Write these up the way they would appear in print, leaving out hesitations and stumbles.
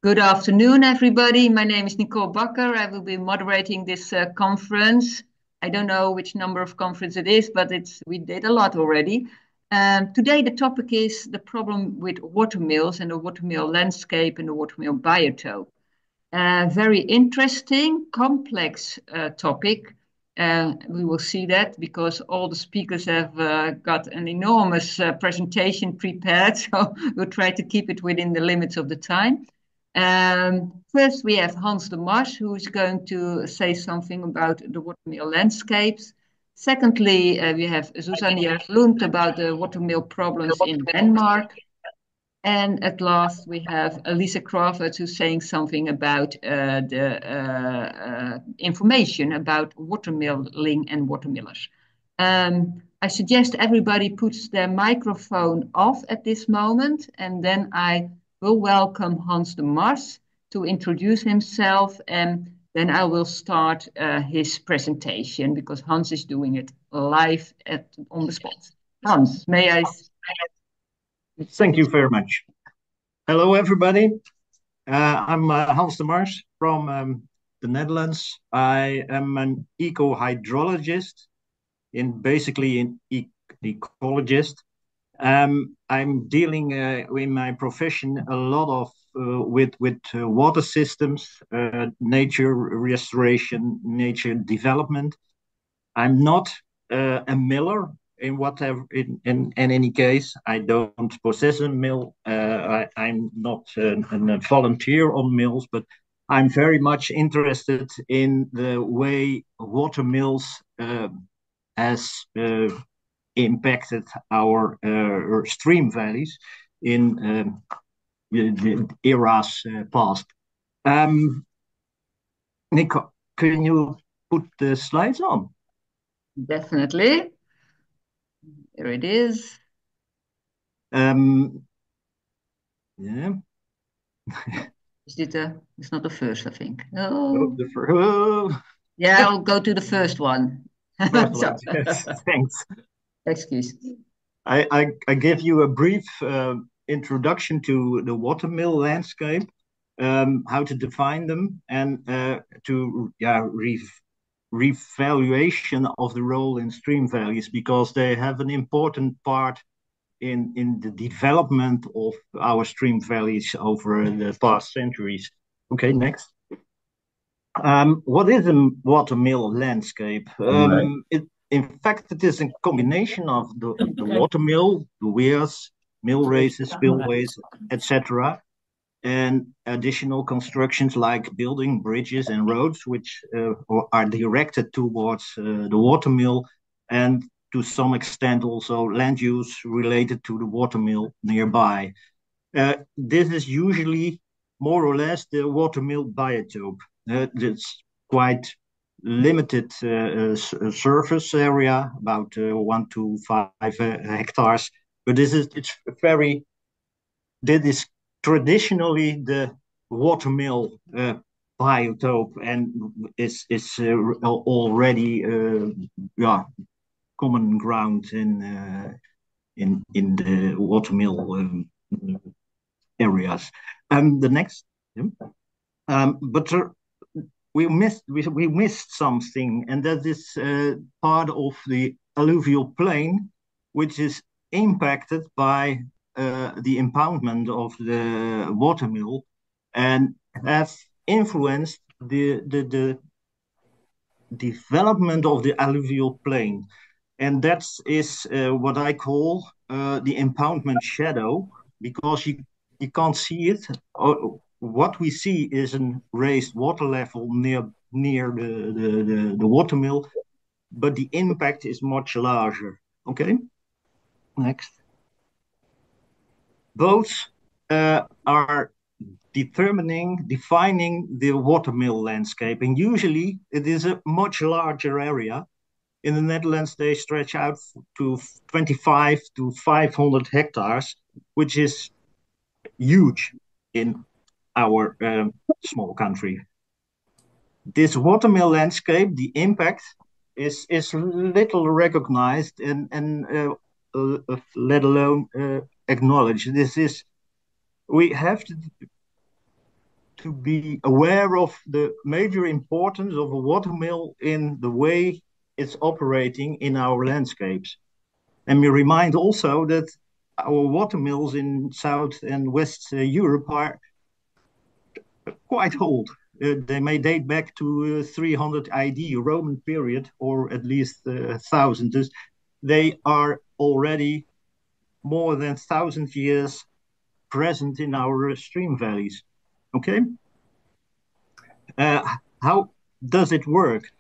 Good afternoon, everybody. My name is Nicole Bakker. I will be moderating this conference. I don't know which number of conference it is, but we did a lot already. Today, the topic is the problem with watermills and the watermill landscape and the watermill biotope. Very interesting, complex topic. We will see that because all the speakers have got an enormous presentation prepared, so we'll try to keep it within the limits of the time. First, we have Hans de Mars, who is going to say something about the watermill landscapes. Secondly, we have Susanne Lund about the watermill problems in Denmark. And at last, we have Elisa Crawford, who's saying something about the information about watermilling and watermillers. I suggest everybody puts their microphone off at this moment, and then I will welcome Hans de Mars to introduce himself, and then I will start his presentation because Hans is doing it live on the spot. Hans, may I? Thank you very much. Hello, everybody. I'm Hans de Mars from the Netherlands. I am an eco-hydrologist, basically an ecologist. I'm dealing in my profession a lot of with water systems, nature restoration, nature development. I'm not a miller in any case. I don't possess a mill. I'm not a volunteer on mills, but I'm very much interested in the way water mills has impacted our stream valleys in the eras past. Nico, can you put the slides on? Definitely. There it is. Yeah. It's not the first, I think. Oh, oh. Yeah, I'll go to the first one. First one. Yes, thanks. Excuse. I give you a brief introduction to the watermill landscape, how to define them, and to revaluation of the role in stream valleys, because they have an important part in the development of our stream valleys over the past centuries. Okay, next. What is a watermill landscape? In fact, it is a combination of the watermill, the weirs, mill races, spillways, etc., and additional constructions like building bridges and roads, which are directed towards the watermill, and to some extent also land use related to the watermill nearby. This is usually more or less the watermill biotope. It's quite limited surface area, about 1 to 5 hectares. But this is traditionally the watermill biotope, and is already common ground in the watermill areas. The next, but we missed something, and that is part of the alluvial plain, which is impacted by the impoundment of the watermill, and have influenced the development of the alluvial plain. And that is what I call the impoundment shadow, because you can't see it. What we see is a raised water level near the watermill, but the impact is much larger. Okay, next. Both are defining the watermill landscape, and usually it is a much larger area. In the Netherlands, they stretch out to 25 to 500 hectares, which is huge in our small country. This watermill landscape, the impact is little recognized and let alone acknowledged. We have to to be aware of the major importance of a watermill in the way it's operating in our landscapes. And we remind also that our watermills in South and West Europe are quite old. They may date back to 300 AD, Roman period, or at least 1000. They are already more than 1,000 years present in our stream valleys. Okay? How does it work?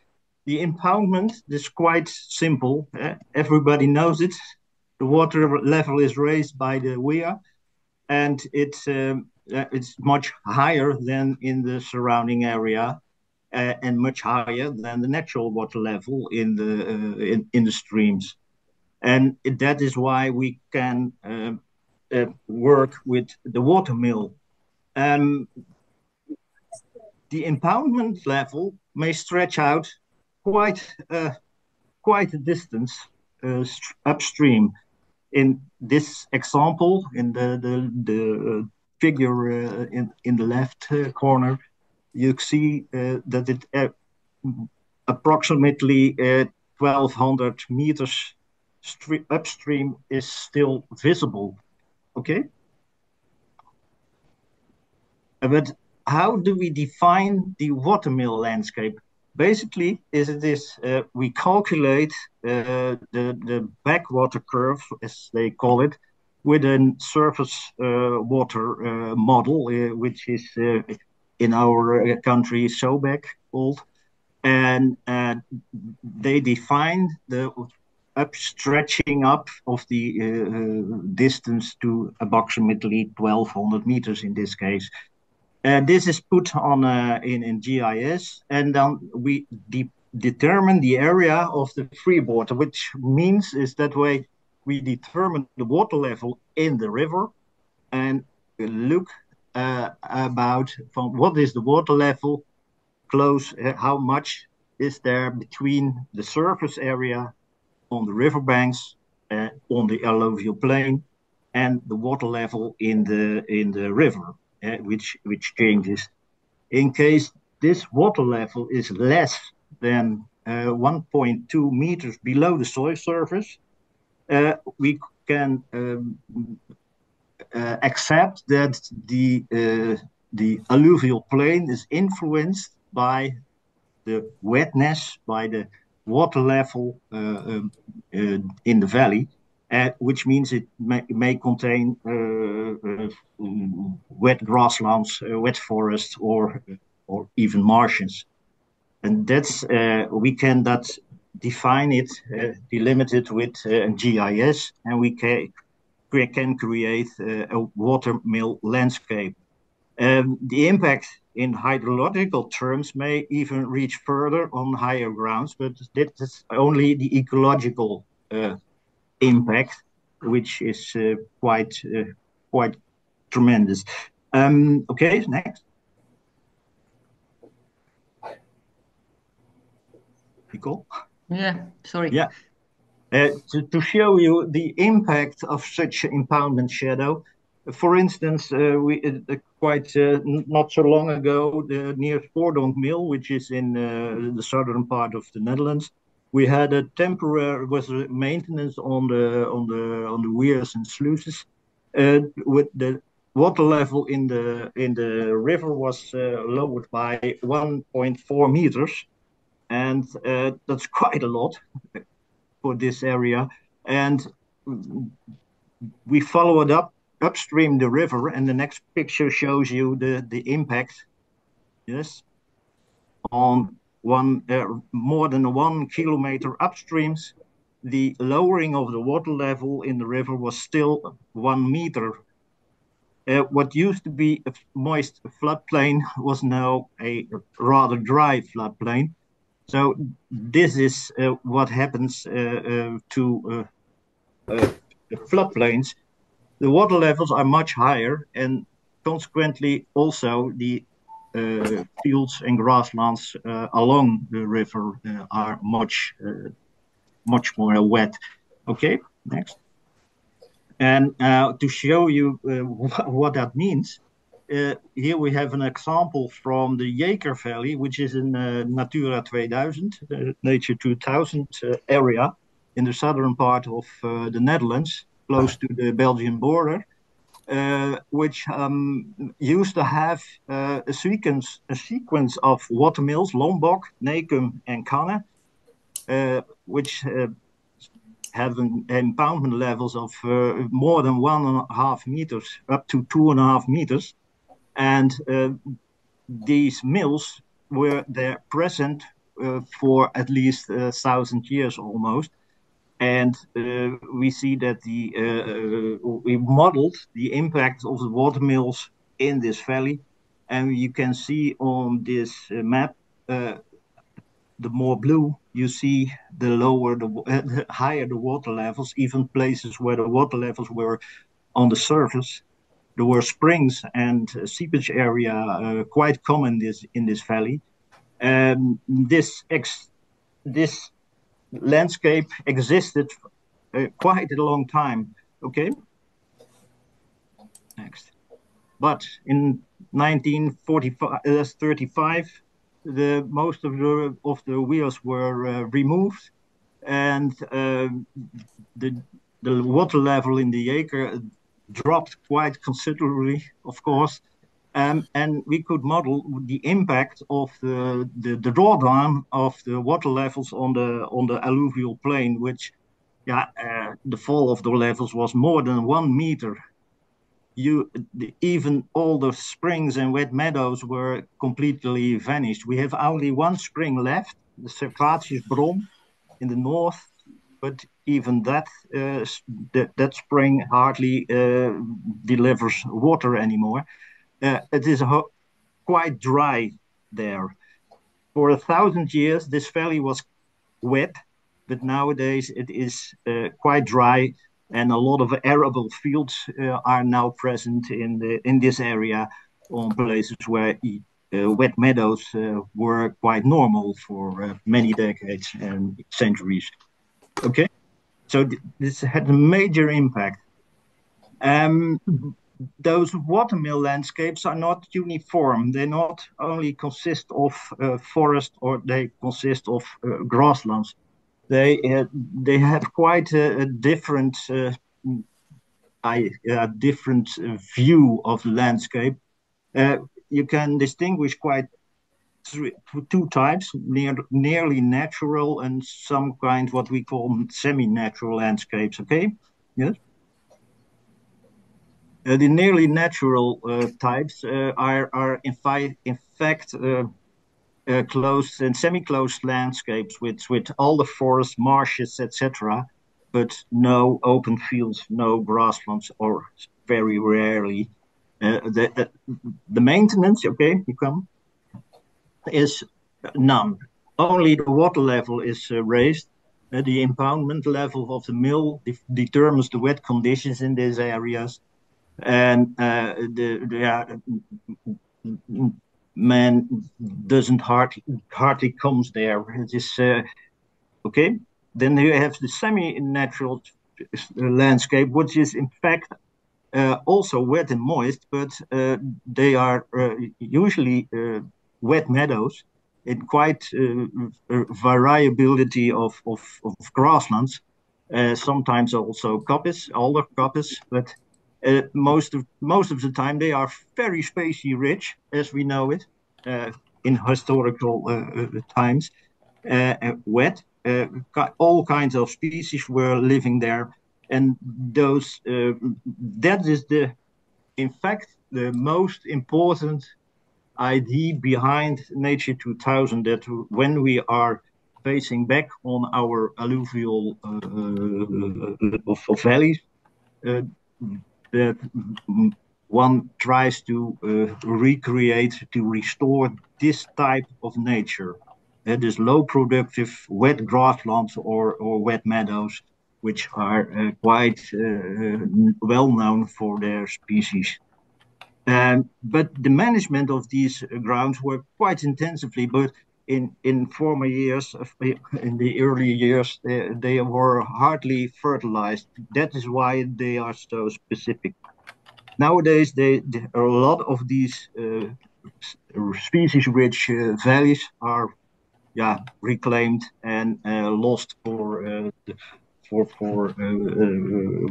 The impoundment is quite simple. Everybody knows it. The water level is raised by the weir, and it's much higher than in the surrounding area, and much higher than the natural water level in the streams. And that is why we can work with the watermill. The impoundment level may stretch out quite quite a distance upstream. In this example, in the figure in the left corner, you see that it approximately 1,200 meters upstream is still visible. Okay, but how do we define the watermill landscape? Basically, we calculate the backwater curve, as they call it, with a surface water model, which is in our country SOBEC called, and they define the stretching up of the distance to approximately 1,200 meters in this case. This is put on in GIS, and then we determine the area of the freeboard, which means is that we determine the water level in the river and look about from what is the water level close, how much is there between the surface area on the riverbanks, on the alluvial plain, and the water level in the river. Which changes. In case this water level is less than 1.2 meters below the soil surface, we can accept that the alluvial plain is influenced by the wetness, by the water level in the valley, which means it may contain wet grasslands, wet forests, or even marshes. And that's we can define it, delimit it with GIS, and we can create a watermill landscape. The impact in hydrological terms may even reach further on higher grounds, but that's only the ecological impact, which is quite tremendous. Okay, next. Nicole? Yeah, sorry. Yeah. To show you the impact of such impoundment shadow, for instance, we quite not so long ago, near Voordonk Mill, which is in the southern part of the Netherlands, we had a temporary maintenance on the weirs and sluices. With the water level in the river was lowered by 1.4 meters, and that's quite a lot for this area. And we follow it upstream the river, and the next picture shows you the impact. Yes, on more than 1 kilometer upstreams, the lowering of the water level in the river was still 1 meter. What used to be a moist floodplain was now a rather dry floodplain. So this is what happens to floodplains. The water levels are much higher, and consequently also the fields and grasslands along the river are much more wet. Okay, next. And to show you what that means, here we have an example from the Jeker Valley, which is in Natura 2000, Nature 2000 area in the southern part of the Netherlands, close to the Belgian border, which used to have a sequence of watermills, Lombok, Necum, and Canne, which have an impoundment levels of more than 1.5 meters, up to 2.5 meters. And these mills were there present for at least 1,000 years almost. And we see that we modeled the impact of the water mills in this valley. And you can see on this map, the more blue you see, the higher the water levels, even places where the water levels were on the surface. There were springs and seepage area quite common in this valley. This landscape existed quite a long time. Okay, next. But in 1935, the most of the wheels were removed, and the water level in the Jeker dropped quite considerably, of course. And we could model the impact of the drawdown of the water levels on the alluvial plain, which, the fall of the levels was more than 1 meter. Even all the springs and wet meadows were completely vanished. We have only one spring left, the Servatiusbron in the north, but even that spring hardly delivers water anymore. It is quite dry there. For 1,000 years, this valley was wet, but nowadays it is quite dry, and a lot of arable fields are now present in this area, on places where wet meadows were quite normal for many decades and centuries. Okay, so this had a major impact. Um, those watermill landscapes are not uniform. They not only consist of forest, or they consist of grasslands. They have quite a different different view of the landscape. You can distinguish quite two types: nearly natural and some kind what we call semi-natural landscapes. Okay, yes. The nearly natural types are in fact closed and semi-closed landscapes with all the forests, marshes, etc., but no open fields, no grasslands, or very rarely. The maintenance, okay, you come, is none. Only the water level is raised. The impoundment level of the mill determines the wet conditions in these areas, and man doesn't hardly comes there. It is okay. Then you have the semi-natural landscape, which is in fact also wet and moist, but they are usually wet meadows in quite variability of grasslands. Sometimes also coppice, older coppice, but most of the time they are very spacey rich, as we know it in historical times. Wet, all kinds of species were living there, and that is in fact the most important idea behind Nature 2000. That when we are facing back on our alluvial of valleys, uh, that one tries to recreate, to restore this type of nature. This low productive wet grasslands or wet meadows, which are quite well known for their species. But the management of these grounds were quite intensively, but in former years, in the early years, they were hardly fertilized. That is why they are so specific. Nowadays, there are a lot of these species-rich valleys are, yeah, reclaimed and lost for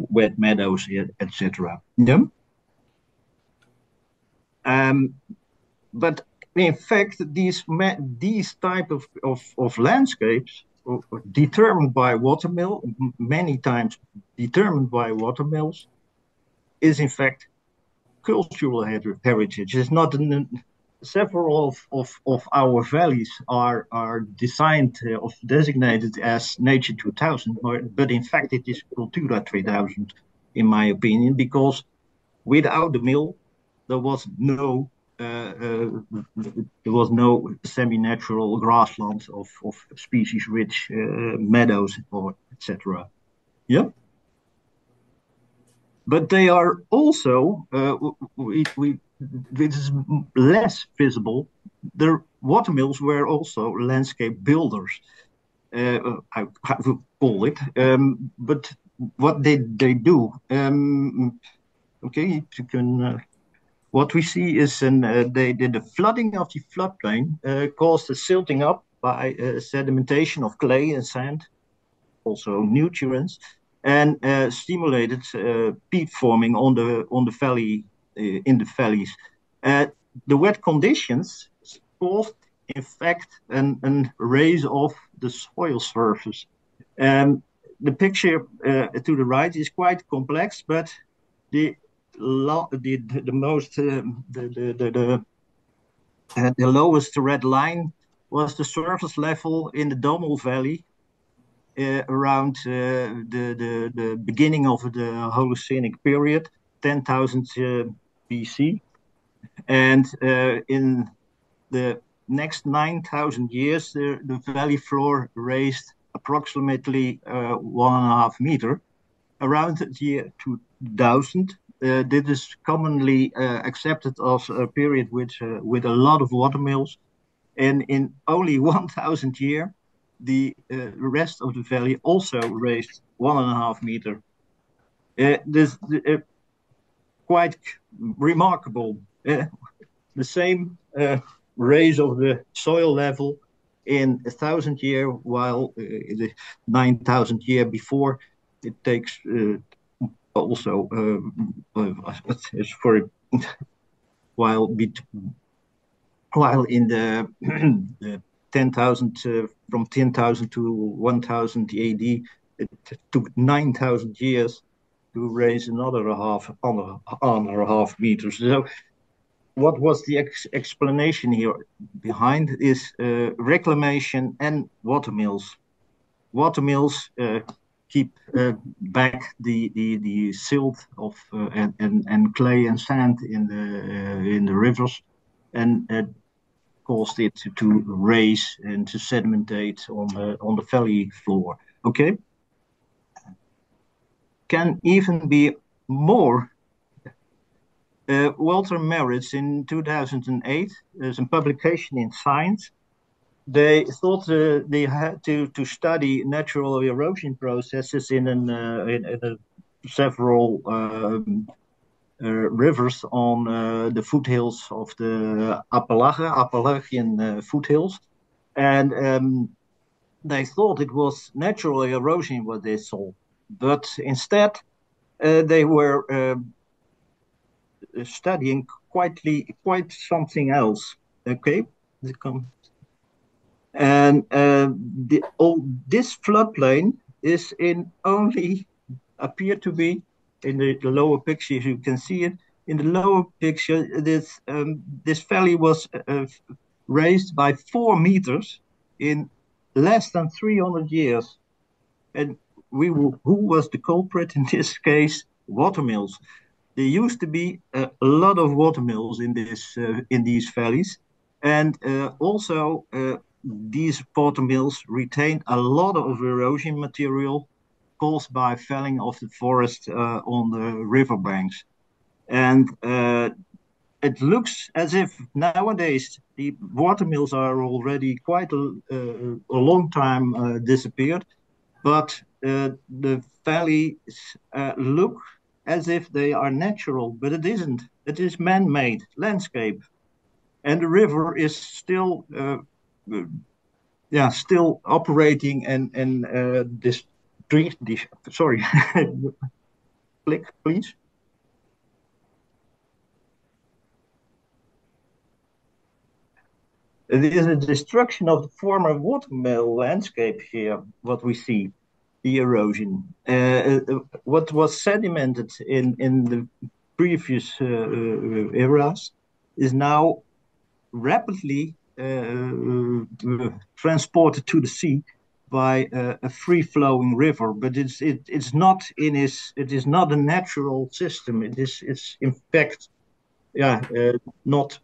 wet meadows, etc. Yeah. But in fact, these type of landscapes determined by watermill, many times determined by watermills, is in fact cultural heritage. It's not several of our valleys are designed or designated as Nature 2000, but in fact it is Cultura 3000, in my opinion, because without the mill, there was no there was no semi-natural grasslands of species-rich meadows or etc. Yeah, but they are also this is less visible. The watermills were also landscape builders. I would call it. But what did they do? Okay, you can. What we see is they did the flooding of the floodplain caused the silting up by sedimentation of clay and sand, also nutrients, and stimulated peat forming on the valley in the valleys. Uh, the wet conditions caused, in fact, an raise of the soil surface. Um, the picture to the right is quite complex, but the the most the lowest red line was the surface level in the Dommel Valley around the beginning of the Holocenic period, 10,000 BC. And in the next 9,000 years, the valley floor raised approximately 1.5 meters. Around the year 2000, this is commonly accepted as a period with a lot of watermills. And in only 1,000 years, the rest of the valley also raised 1.5 meters. This quite remarkable. The same raise of the soil level in 1,000 years, while the 9,000 year before it takes also for while while in the 10,000 from 10,000 to 1,000 AD, it took 9,000 years to raise another half meters. So what was the explanation here behind is reclamation and watermills. Watermills keep back the silt of and clay and sand in the rivers, and caused it to raise and to sedimentate on the valley floor. Okay, can even be more. Walter Merritt in 2008, there's a publication in Science. They thought they had to study natural erosion processes in several rivers on the foothills of the Appalachian foothills. And they thought it was natural erosion what they saw. But instead, they were studying quite something else. Okay, and this floodplain is in only appear to be in the lower picture. You can see it in the lower picture. This valley was raised by 4 meters in less than 300 years, and who was the culprit in this case? Watermills. There used to be a lot of watermills in these valleys, and also these watermills retained a lot of erosion material caused by felling of the forest on the riverbanks. And it looks as if nowadays the watermills are already quite a long time disappeared, but the valleys look as if they are natural, but it isn't. It is man-made landscape, and the river is still, still operating and this. Sorry, click, please. It is a destruction of the former watermill landscape here, what we see, the erosion. What was sedimented in the previous eras is now rapidly transported to the sea by a free-flowing river, but it's not it is not a natural system. It's in fact not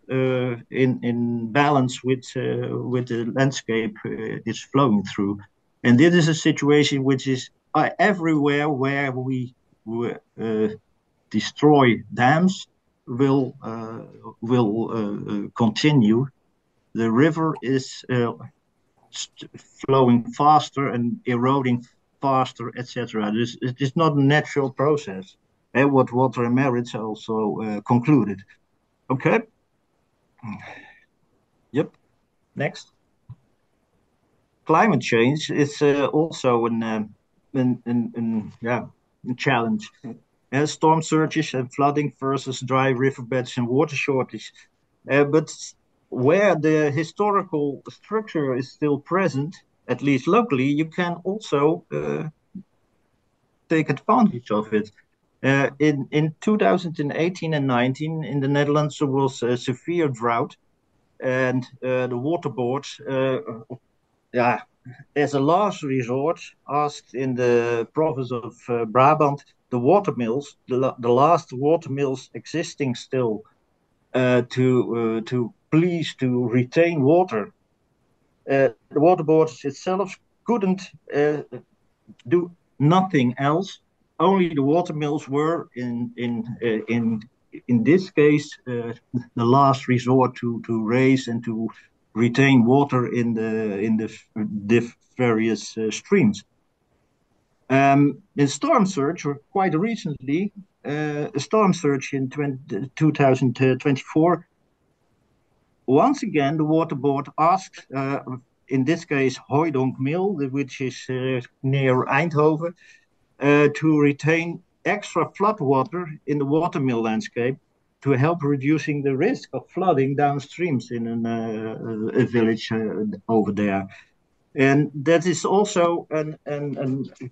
in balance with the landscape it's flowing through, and this is a situation which is everywhere where we destroy dams will continue. The river is flowing faster and eroding faster, etc. It is not a natural process. And what Watermill also concluded. Okay. Yep. Next. Climate change is also a challenge. Storm surges and flooding versus dry riverbeds and water shortage. But where the historical structure is still present, at least locally, you can also take advantage of it. In 2018 and 19, in the Netherlands, there was a severe drought, and the water board, as a last resort, asked in the province of Brabant, the watermills, the last watermills existing still, to please to retain water. The water board itself couldn't do nothing else. Only the watermills were in this case the last resort to raise and to retain water in the various streams. In storm surge, or quite recently, a storm surge in 2024. Once again, the water board asked, in this case, Hooijdonk Mill, which is near Eindhoven, to retain extra floodwater in the watermill landscape to help reducing the risk of flooding downstreams in a village over there. And that is also a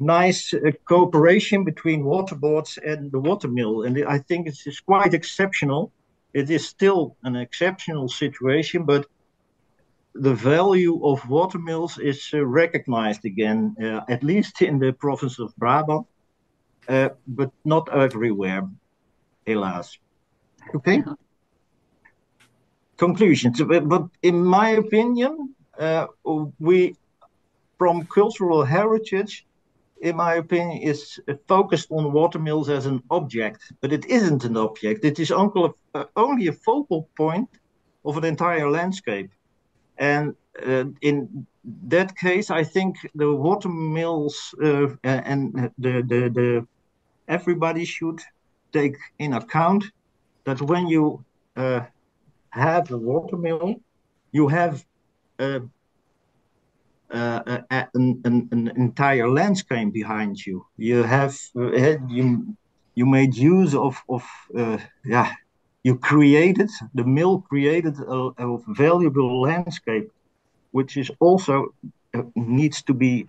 nice cooperation between water boards and the watermill. And I think it's quite exceptional. It is still an exceptional situation, but the value of watermills is recognized again, at least in the province of Brabant, but not everywhere, helaas. Okay. Conclusions. But in my opinion, we, from cultural heritage, in my opinion, is focused on watermills as an object, but it isn't an object. It is only a focal point of an entire landscape. And in that case, I think the watermills and the everybody should take in account that when you have a watermill, you have an entire landscape behind you. You have you made use of you created, the mill created a valuable landscape, which is also needs to be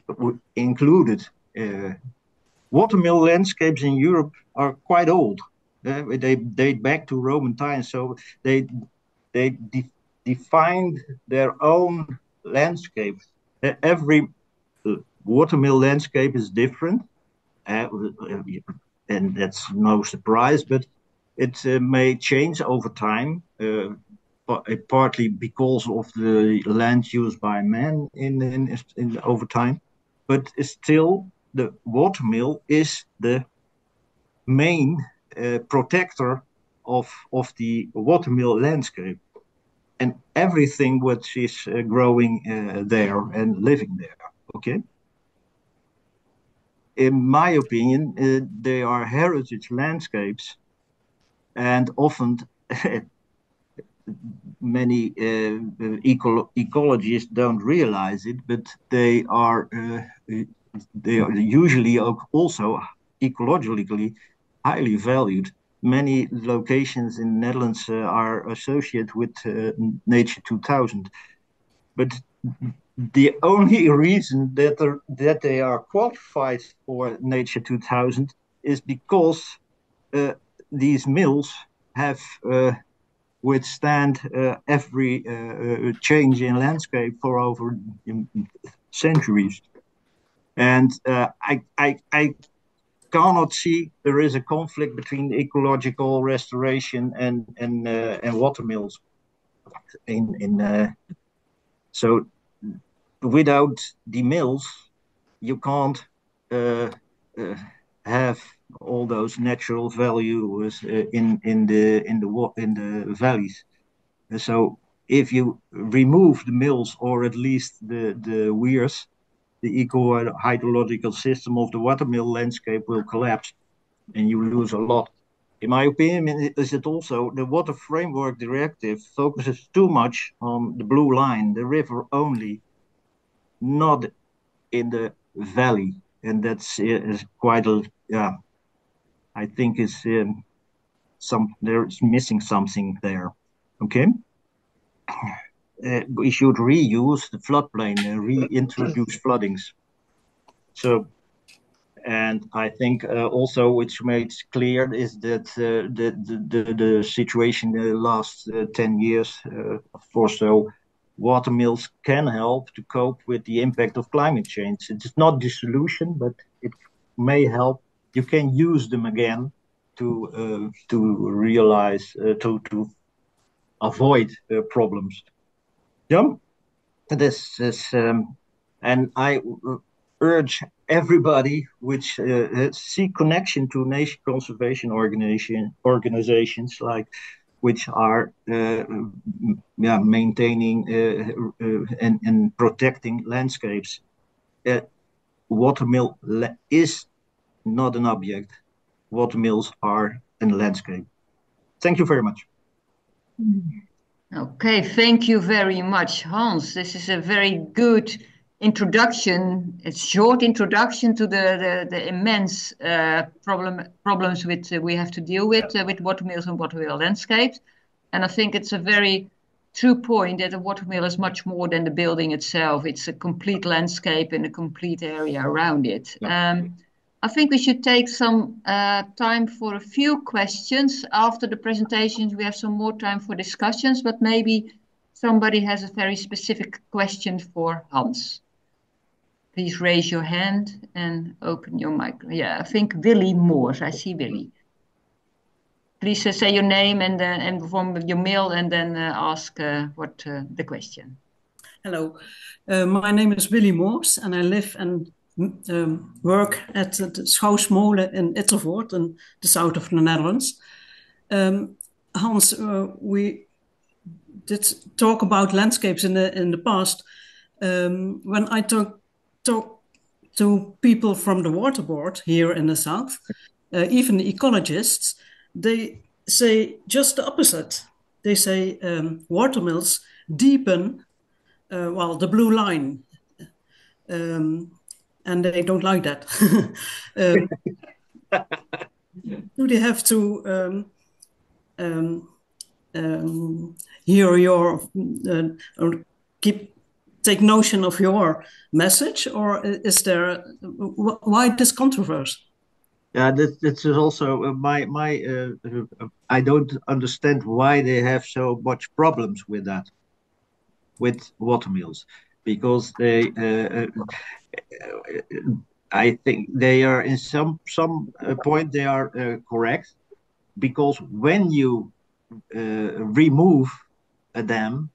included. Watermill landscapes in Europe are quite old. They date back to Roman times, so they defined their own landscape. Every watermill landscape is different, and that's no surprise, but it may change over time, partly because of the land use by man in over time, but still the watermill is the main protector of the watermill landscape and everything which is growing there and living there. Okay. in my opinion, they are heritage landscapes, and often many ecologists don't realize it, but they are usually also ecologically highly valued. Many locations in the Netherlands are associated with Nature 2000, but the only reason that they are qualified for Nature 2000 is because these mills have withstand every change in landscape for over centuries. And I cannot see there is a conflict between ecological restoration and watermills. So without the mills, you can't uh, uh, have all those natural values in the valleys. So if you remove the mills or at least the weirs, the eco-hydrological system of the watermill landscape will collapse and you lose a lot. In my opinion, is it also the Water Framework Directive focuses too much on the blue line, the river only, not in the valley, and that's is quite a yeah. I think is there's missing something there. Okay, we should reuse the floodplain and reintroduce floodings. So, and I think also which makes clear is that the situation the last 10 years or so, watermills can help to cope with the impact of climate change. It's not the solution, but it may help. You can use them again to realize to avoid problems. Yeah, this is, and I urge everybody which see connection to nature conservation organizations like which are yeah, maintaining and protecting landscapes. Uh, Watermill is not an object. Watermills are a landscape. Thank you very much. Okay, thank you very much, Hans. This is a very good introduction, a short introduction to the immense problems with we have to deal with watermills and watermill landscapes. And I think it's a very true point that a watermill is much more than the building itself. It's a complete landscape and a complete area around it. I think we should take some time for a few questions. After the presentations, we have some more time for discussions, but maybe somebody has a very specific question for Hans. Please raise your hand and open your mic. Yeah, I think Willy Moors. I see Willy. Please say your name and from your mail and then ask what the question. Hello, my name is Willy Moors and I live and work at the Schouwsmolen in Ittervoort in the south of the Netherlands. Hans, we did talk about landscapes in the past. When I talk to people from the water board here in the south, even the ecologists, they say just the opposite. They say watermills deepen the blue line, and they don't like that. Do they have to hear your or take notion of your message, or is there why this controversy? Yeah, this is also my I don't understand why they have so much problems with that, with watermills, because they I think they are in some point they are correct, because when you remove a dam,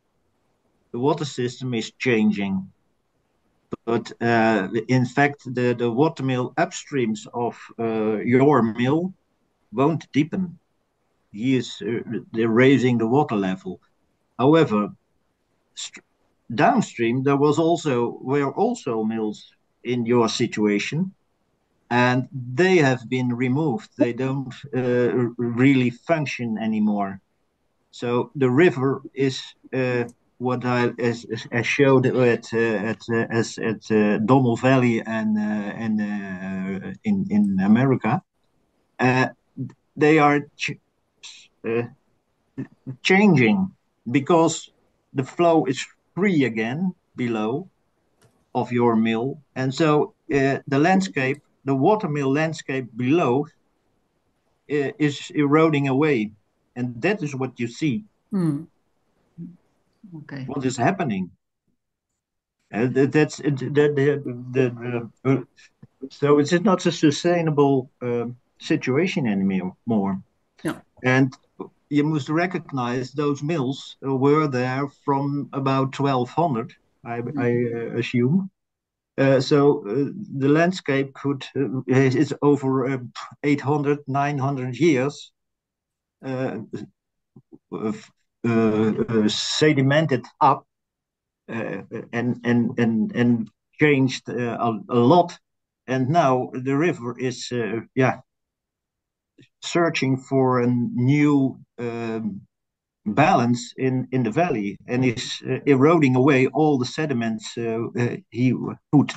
the water system is changing. But in fact, the watermill upstreams of your mill won't deepen. They're raising the water level. However, downstream were also mills in your situation, and they have been removed. They don't really function anymore. So the river is what I as showed at Dommel Valley and in America. Uh, they are uh, changing because the flow is free again below of your mill, and so the landscape, the watermill landscape below, is eroding away, and that is what you see. Okay. What is happening? That's so it's not a sustainable situation anymore. Yeah. And you must recognize those mills were there from about 1200, I assume. So the landscape is over 800, 900 years sedimented up and changed a lot. And now the river is searching for a new balance in the valley, and is eroding away all the sediments he put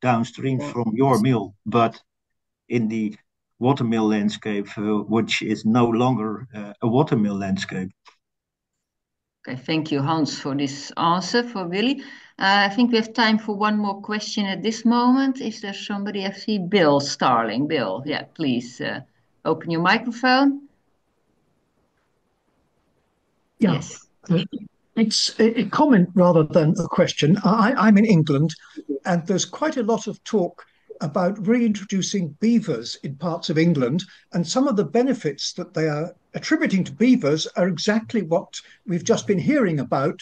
downstream from your mill, but in the watermill landscape, which is no longer a watermill landscape. Okay, thank you, Hans, for this answer for Willy. I think we have time for one more question at this moment. Is there somebody? I see Bill Starling. Bill, yeah, please open your microphone. Yeah. Yes. It's a comment rather than a question. I'm in England, and there's quite a lot of talk about reintroducing beavers in parts of England, and some of the benefits that they are attributing to beavers are exactly what we've just been hearing about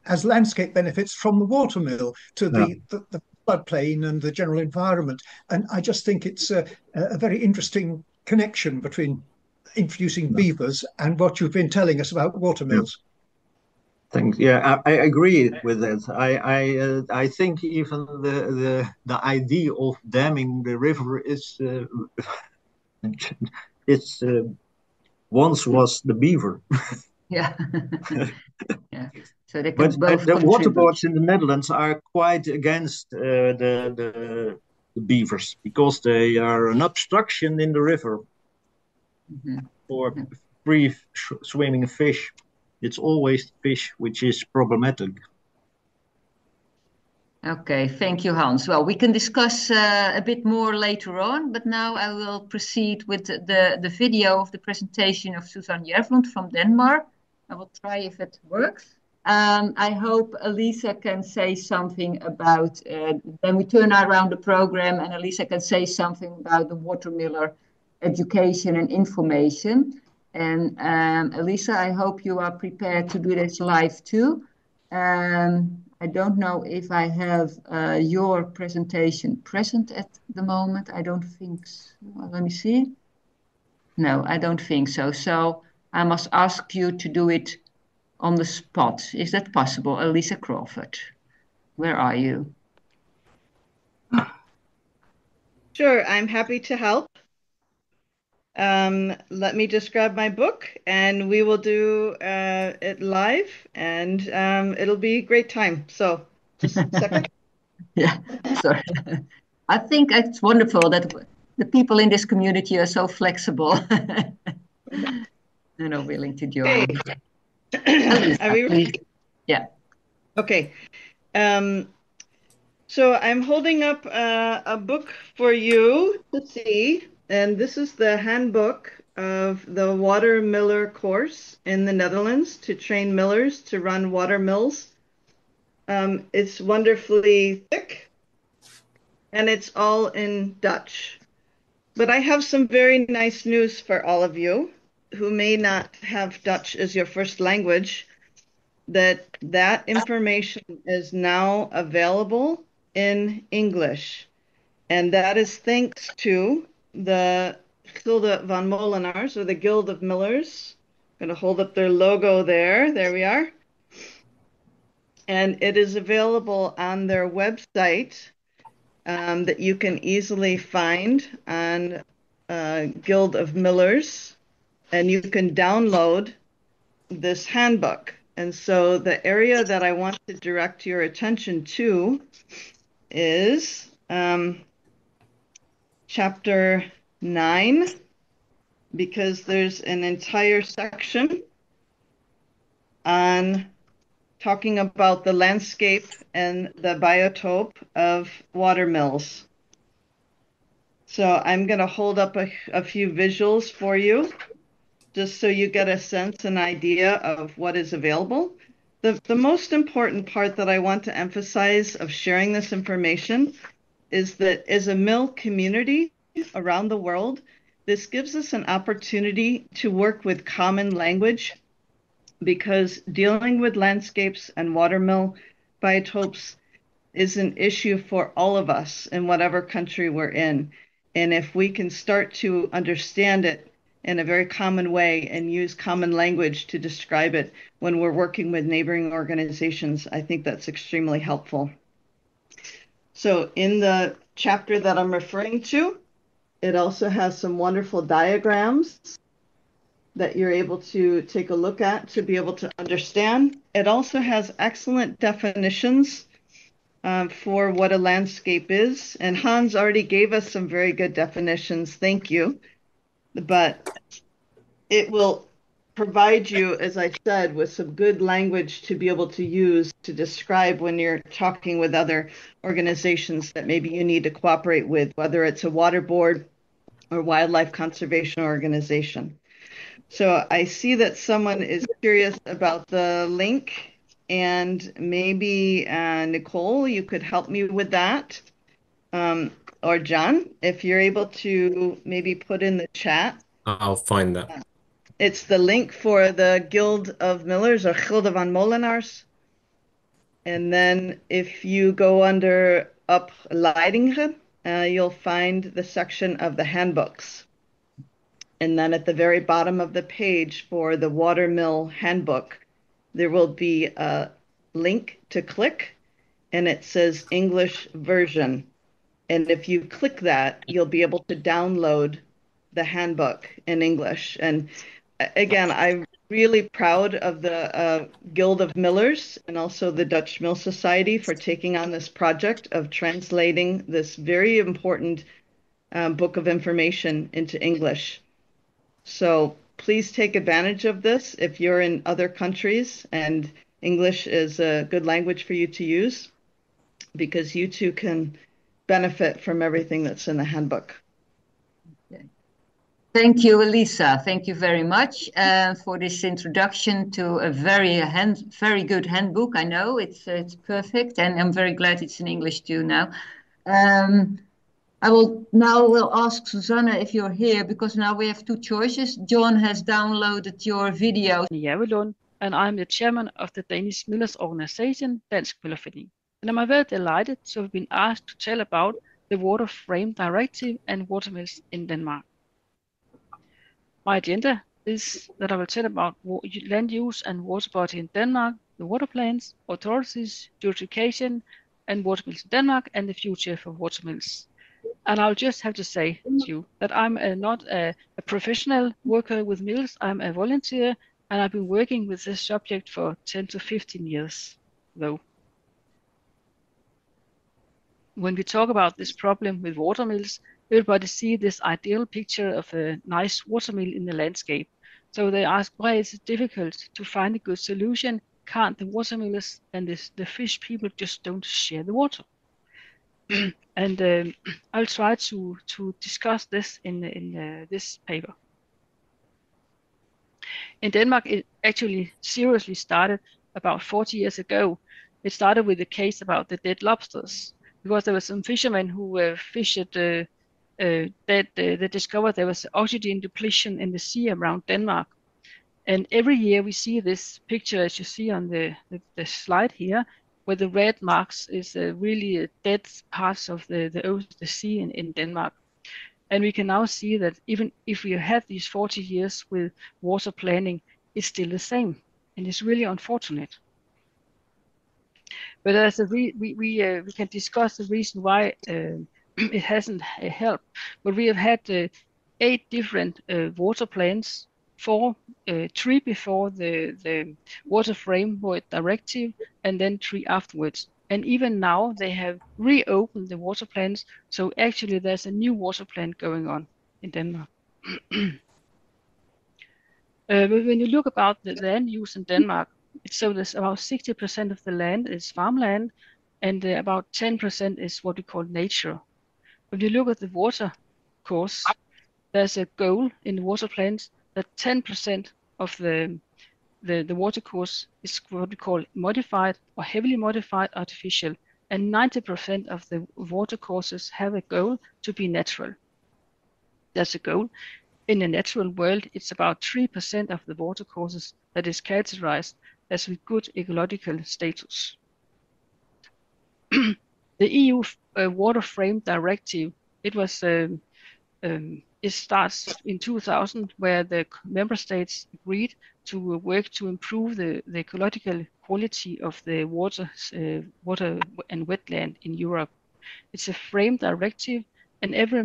as landscape benefits from the watermill to the floodplain and the general environment. And I just think it's a very interesting connection between introducing beavers and what you've been telling us about watermills. Thanks. Yeah, I agree with that. I think even the idea of damming the river is it's once was the beaver. Yeah. Yeah. So they can But both the water contribute. boards in the Netherlands are quite against the beavers because they are an obstruction in the river for free swimming fish. It's always fish which is problematic. Okay, thank you, Hans. Well, we can discuss a bit more later on, but now I will proceed with the video of the presentation of Susan Jervlund from Denmark. I will try if it works. I hope Elisa can say something about, then we turn around the program and Elisa can say something about the watermiller education and information. And Elisa, I hope you are prepared to do this live too. I don't know if I have your presentation present at the moment. I don't think so. Well, let me see. No, I don't think so. So I must ask you to do it on the spot. Is that possible? Elisa Crawford, where are you? Sure, I'm happy to help. Let me just grab my book and we will do it live, and it'll be a great time. So just a second. Yeah, sorry. I think it's wonderful that the people in this community are so flexible and are willing to join. Elisa, Are we ready? please. Yeah. Okay. So I'm holding up a book for you to see, and this is the handbook of the water miller course in the Netherlands to train millers to run water mills. It's wonderfully thick, and it's all in Dutch. But I have some very nice news for all of you who may not have Dutch as your first language, that information is now available in English. And that is thanks to the Gilde van Molenaars, or the Guild of Millers. I'm going to hold up their logo there. There we are. And it is available on their website. that you can easily find on Guild of Millers, and you can download this handbook. And so the area that I want to direct your attention to is chapter 9, because there's an entire section on talking about the landscape and the biotope of watermills. So I'm going to hold up a few visuals for you, just so you get a sense and idea of what is available. The most important part that I want to emphasize of sharing this information is that as a mill community around the world, this gives us an opportunity to work with common language, because dealing with landscapes and watermill biotopes is an issue for all of us in whatever country we're in. And if we can start to understand it in a very common way and use common language to describe it when we're working with neighboring organizations, I think that's extremely helpful. So in the chapter that I'm referring to, it also has some wonderful diagrams that you're able to take a look at to be able to understand. It also has excellent definitions for what a landscape is. And Hans already gave us some very good definitions. Thank you. But it will provide you, as I said, with some good language to be able to use to describe when you're talking with other organizations that maybe you need to cooperate with, whether it's a water board or wildlife conservation organization. So I see that someone is curious about the link, and maybe Nicole, you could help me with that. Or John, if you're able to maybe put in the chat. I'll find that. It's the link for the Guild of Millers, or Gilde van Molenaars. And then if you go under Opleidingen, you'll find the section of the handbooks. And then at the very bottom of the page for the Watermill handbook, there will be a link to click, and it says English version. And if you click that, you'll be able to download the handbook in English. And again, I'm really proud of the Guild of Millers and also the Dutch Mill Society for taking on this project of translating this very important book of information into English. So please take advantage of this if you're in other countries and English is a good language for you to use, because you too can benefit from everything that's in the handbook. Okay. Thank you, Elisa. Thank you very much for this introduction to a very good handbook. I know it's perfect, and I'm very glad it's in English too now. I will ask Susanna if you're here, because now we have two choices. John has downloaded your video. Javelund, and I'm the chairman of the Danish Millers Organization, Dansk Møllerforening. And I'm very delighted to have been asked to tell about the Water Framework Directive and watermills in Denmark. My agenda is that I will tell about land use and water body in Denmark, the water plans, authorities, jurisdiction, and watermills in Denmark, and the future for watermills. And I'll just have to say to you that I'm not a professional worker with mills. I'm a volunteer, and I've been working with this subject for 10 to 15 years, though. When we talk about this problem with watermills, everybody see this ideal picture of a nice watermill in the landscape. So they ask, why is it difficult to find a good solution? Can't the watermillers and the fish people just don't share the water? And I'll try to discuss this in this paper. In Denmark, it actually seriously started about 40 years ago. It started with a case about the dead lobsters, because there were some fishermen who fished they discovered there was oxygen depletion in the sea around Denmark. And every year we see this picture, as you see on the slide here, where the red marks is really dead parts of the sea in Denmark. And we can now see that even if we had these 40 years with water planning, it's still the same. And it's really unfortunate. But as a we can discuss the reason why it hasn't helped. But we have had 8 different water plans, 3 before the Water Framework Directive, and then 3 afterwards. And even now they have reopened the water plans. So actually there's a new water plan going on in Denmark. But when you look about the land use in Denmark, so there's about 60% of the land is farmland, and about 10% is what we call nature. When you look at the water course, there's a goal in the water plans that 10% of the water course is what we call modified or heavily modified artificial, and 90% of the water courses have a goal to be natural. That's a goal. In a natural world, it's about 3% of the water courses that is characterized as with good ecological status. The EU Water Frame Directive, it starts in 2000, where the member states agreed to work to improve the ecological quality of the water and wetland in Europe. It's a frame directive, and every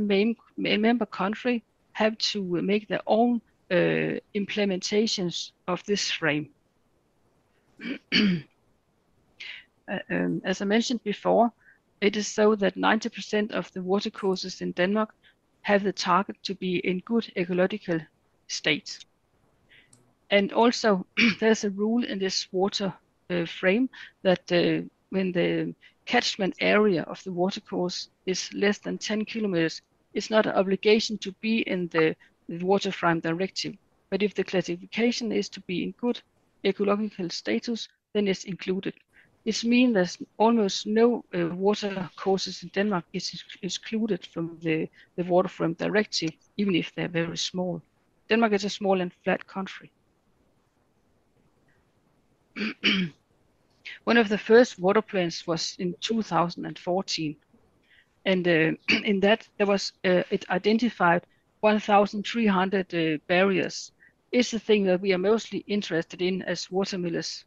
member country have to make their own implementations of this frame. As I mentioned before, it is so that 90% of the water courses in Denmark have the target to be in good ecological state. And also there's a rule in this water frame that when the catchment area of the water course is less than 10 kilometers, it's not an obligation to be in the Water Frame Directive. But if the classification is to be in good ecological status, then it's included. It means there's almost no water courses in Denmark is excluded from the Water Frame Directive, even if they're very small. Denmark is a small and flat country. One of the first water plans was in 2014. And in that, there was it identified 1,300 barriers. It's the thing that we are mostly interested in as watermillers.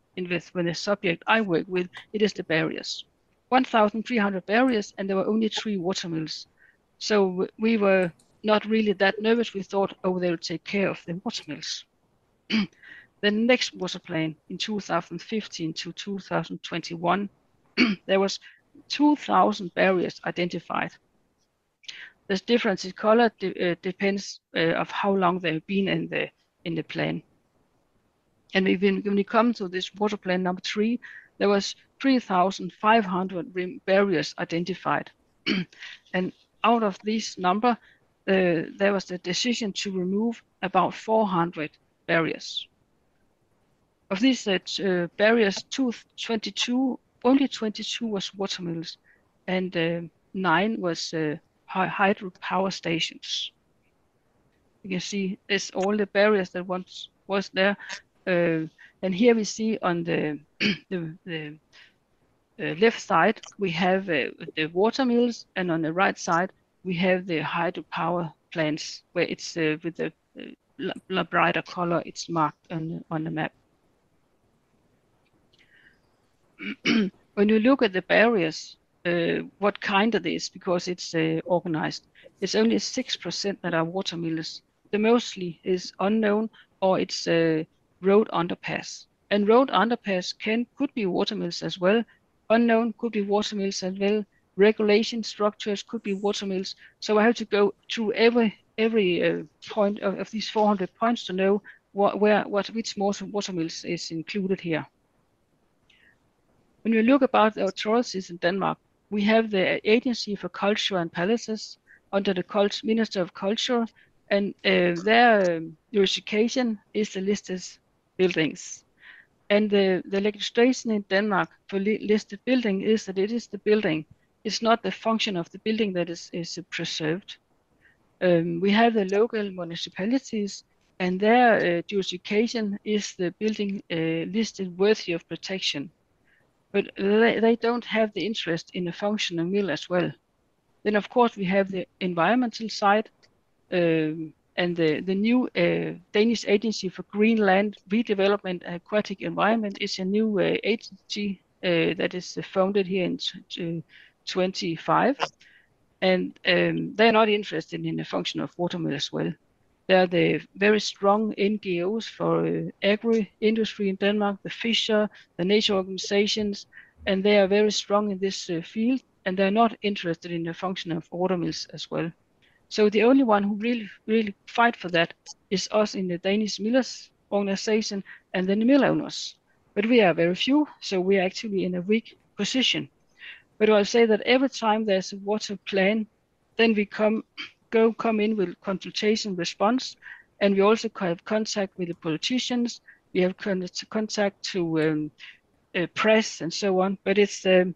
When the subject I work with, it is the barriers. 1,300 barriers, and there were only 3 watermills. So we were not really that nervous. We thought, oh, they will take care of the watermills. The next water plan in 2015 to 2021, there was 2,000 barriers identified. The difference in color depends of how long they've been in the plan. And when we come to this water plan number 3, there was 3,500 barriers identified. And out of this number, there was the decision to remove about 400 barriers. Of these barriers, only 22 was watermills, and 9 was hydropower stations. You can see it's all the barriers that once was there. And here we see on the left side, we have the watermills, and on the right side, we have the hydropower plants, where it's with the brighter color, it's marked on the map. When you look at the barriers, what kind it is, because it's organized, it's only 6% that are watermills. The mostly is unknown, or it's road underpass. And road underpass could be watermills as well. Unknown could be watermills as well. Regulation structures could be watermills. So I have to go through every point of these 400 points to know which watermills is included here. When we look about the authorities in Denmark, we have the Agency for Culture and Palaces under the Minister of Culture, and their jurisdiction is the listed buildings. And the legislation in Denmark for listed building is that it is the building. It's not the function of the building that is preserved. We have the local municipalities, and their jurisdiction is the building listed worthy of protection. But they don't have the interest in a functional mill as well. Then, of course, we have the environmental side, and the new Danish Agency for Green Land Redevelopment and Aquatic Environment is a new agency that is founded here in 25, and they're not interested in the function of watermill as well. They're the very strong NGOs for agri-industry in Denmark, the fisher, the nature organizations, and they are very strong in this field, and they're not interested in the function of watermills as well. So the only one who really fight for that is us in the Danish Millers organization and the mill owners. But we are very few, so we are actually in a weak position. But I'll say that every time there's a water plan, then we come in with consultation response, and we also have contact with the politicians. We have contact to press and so on. But it's a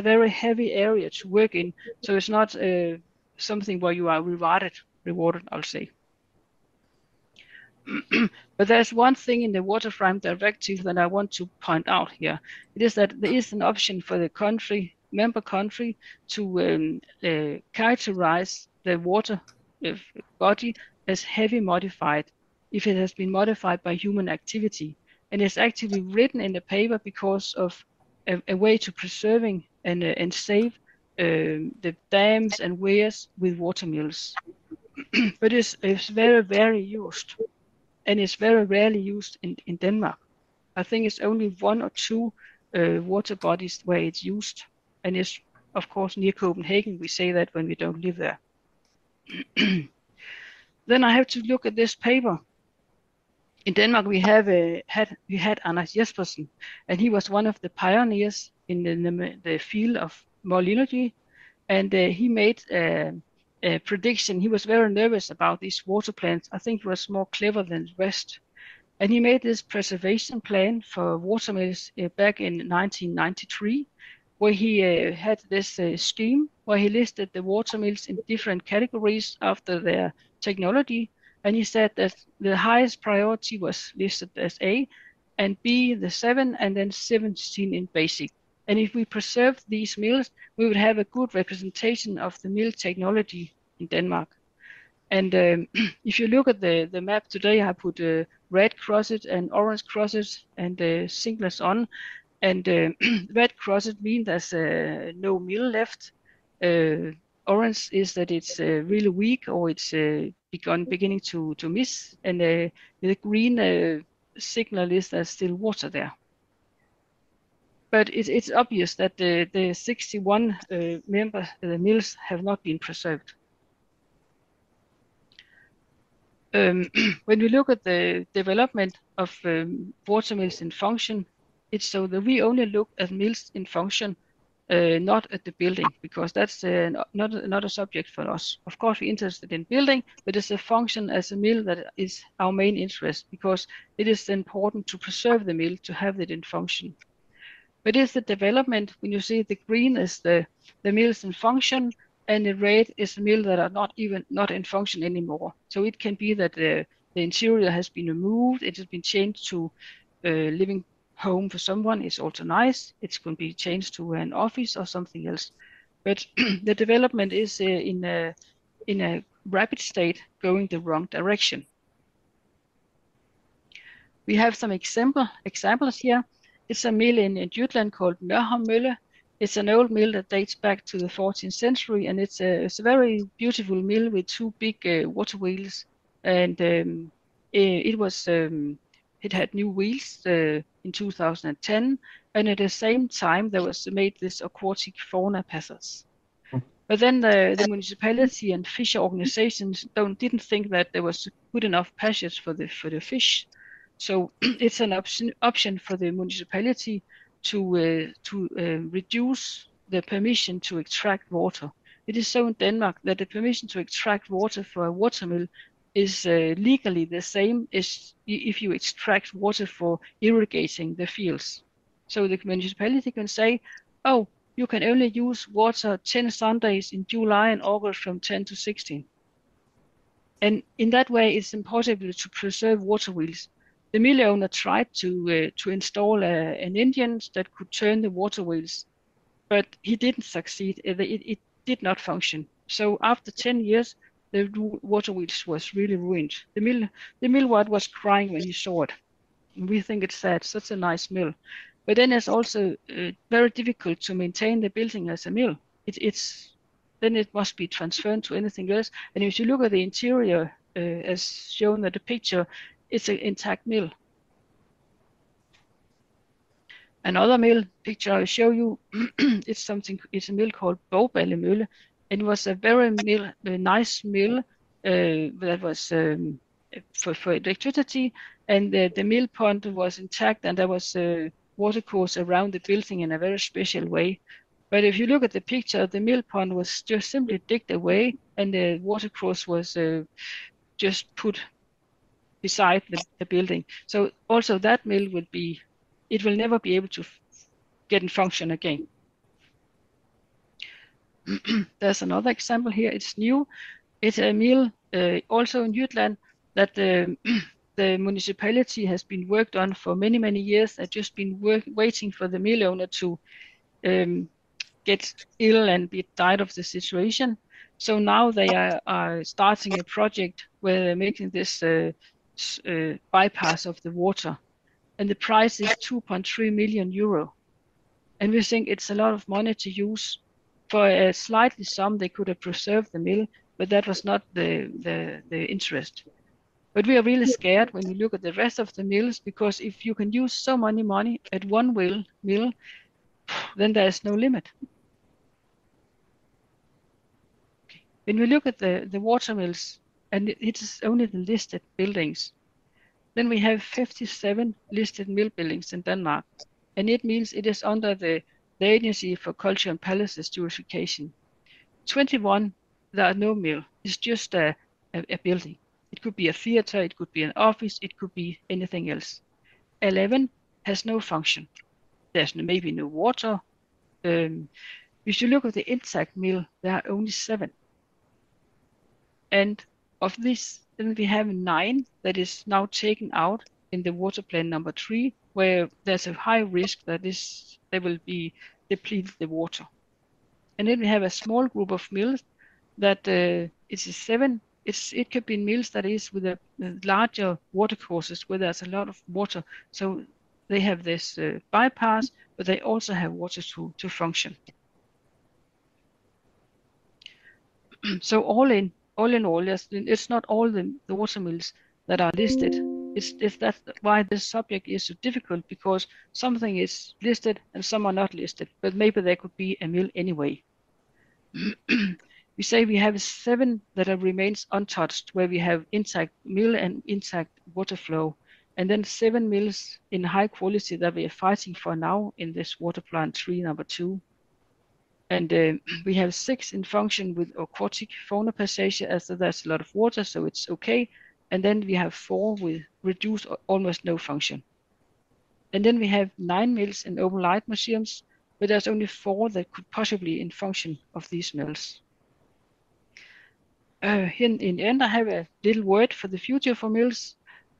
very heavy area to work in, so it's not something where you are rewarded, I'll say. But there's one thing in the Water Framework Directive that I want to point out here. It is that there is an option for the member country to characterize the water body as heavy modified if it has been modified by human activity. And it's actually written in the paper because of a way to preserving and save the dams and weirs with watermills. But it's very, very used. And it's very rarely used in Denmark. I think it's only 1 or 2 water bodies where it's used. And it's, of course, near Copenhagen. We say that when we don't live there. Then I have to look at this paper. In Denmark, we had Anders Jespersen, and he was one of the pioneers in the field of molinology. And he made a prediction. He was very nervous about these water plants. I think he was more clever than the rest. And he made this preservation plan for watermills back in 1993, where he had this scheme where he listed the watermills in different categories after their technology. And he said that the highest priority was listed as A, and B the 7, and then 17 in basic. And if we preserve these mills, we would have a good representation of the mill technology in Denmark. And if you look at the map today, I put red crosses and orange crosses and singlets on. And red crosses mean there's no mill left. Orange is that it's really weak, or it's beginning to miss. And the green signal is there's still water there. But it's obvious that the 61 mills have not been preserved. When we look at the development of watermills in function, it's so that we only look at mills in function, not at the building, because that's not a subject for us. Of course, we're interested in building, but it's a function as a mill that is our main interest, because it is important to preserve the mill, to have it in function. But it's the development. When you see the green is the mills in function, and the red is the mill that are not in function anymore. So it can be that the interior has been removed, it has been changed to living home for someone. It's also nice. It can be changed to an office or something else. But the development is in a rapid state, going the wrong direction. We have some examples here. It's a mill in Jutland called Watermill. It's an old mill that dates back to the 14th century, and it's a very beautiful mill with 2 big water wheels. And it had new wheels in 2010, and at the same time there was made this aquatic fauna passage. But then the municipality and fisher organizations didn't think that there was good enough passage for the fish. So it's an option for the municipality to reduce the permission to extract water. It is so in Denmark that the permission to extract water for a watermill is legally the same as if you extract water for irrigating the fields. So the municipality can say, oh, you can only use water 10 Sundays in July and August from 10 to 16. And in that way, it's impossible to preserve water wheels. The mill owner tried to install an engine that could turn the water wheels, but he didn't succeed. It did not function. So after 10 years, the water wheels was really ruined. The millwright was crying when he saw it. And we think it's sad, such a nice mill. But then it's also very difficult to maintain the building as a mill. Then it must be transferred to anything else. And if you look at the interior, as shown at the picture, it's an intact mill. Another mill picture I'll show you, it's a mill called Bogballemølle. It was a very nice mill that was for electricity, and the mill pond was intact, and there was a water course around the building in a very special way. But if you look at the picture, the mill pond was just simply digged away, and the water course was just put beside the building. So also that mill it will never be able to get in function again. There's another example here. It's new. It's a mill also in Jutland that the municipality has been worked on for many, many years. They've just been waiting for the mill owner to get ill and be tired of the situation. So now they are starting a project where they're making this bypass of the water. And the price is 2.3 million euro. And we think it's a lot of money to use. For a slightly sum, they could have preserved the mill, but that was not the interest. But we are really scared when we look at the rest of the mills, because if you can use so much money at one mill, then there is no limit. Okay. When we look at the water mills, and it is only the listed buildings, then we have 57 listed mill buildings in Denmark. And it means it is under the Agency for Culture and Palaces jurisdiction. 21, there are no mill. It's just a building. It could be a theater, it could be an office, it could be anything else. 11 has no function. There's maybe no water. If you look at the intact mill, there are only 7. And of this, then we have 9 that is now taken out in the water plan number 3, where there's a high risk that they will be deplete the water. And then we have a small group of mills that it's a 7. It could be mills that is with a larger water courses where there's a lot of water. So they have this bypass, but they also have water to function. So all in all, it's not all the water mills that are listed. That's why this subject is so difficult, because something is listed and some are not listed, but maybe there could be a mill anyway. We say we have 7 that remains untouched, where we have intact mill and intact water flow, and then 7 mills in high quality that we are fighting for now in this water plan 3 number 2. And we have 6 in function with aquatic fauna passage, as there's a lot of water, so it's okay. And then we have 4 with reduced or almost no function. And then we have 9 mills in open light museums, but there's only 4 that could possibly in function of these mills. Here in the end, I have a little word for the future for mills.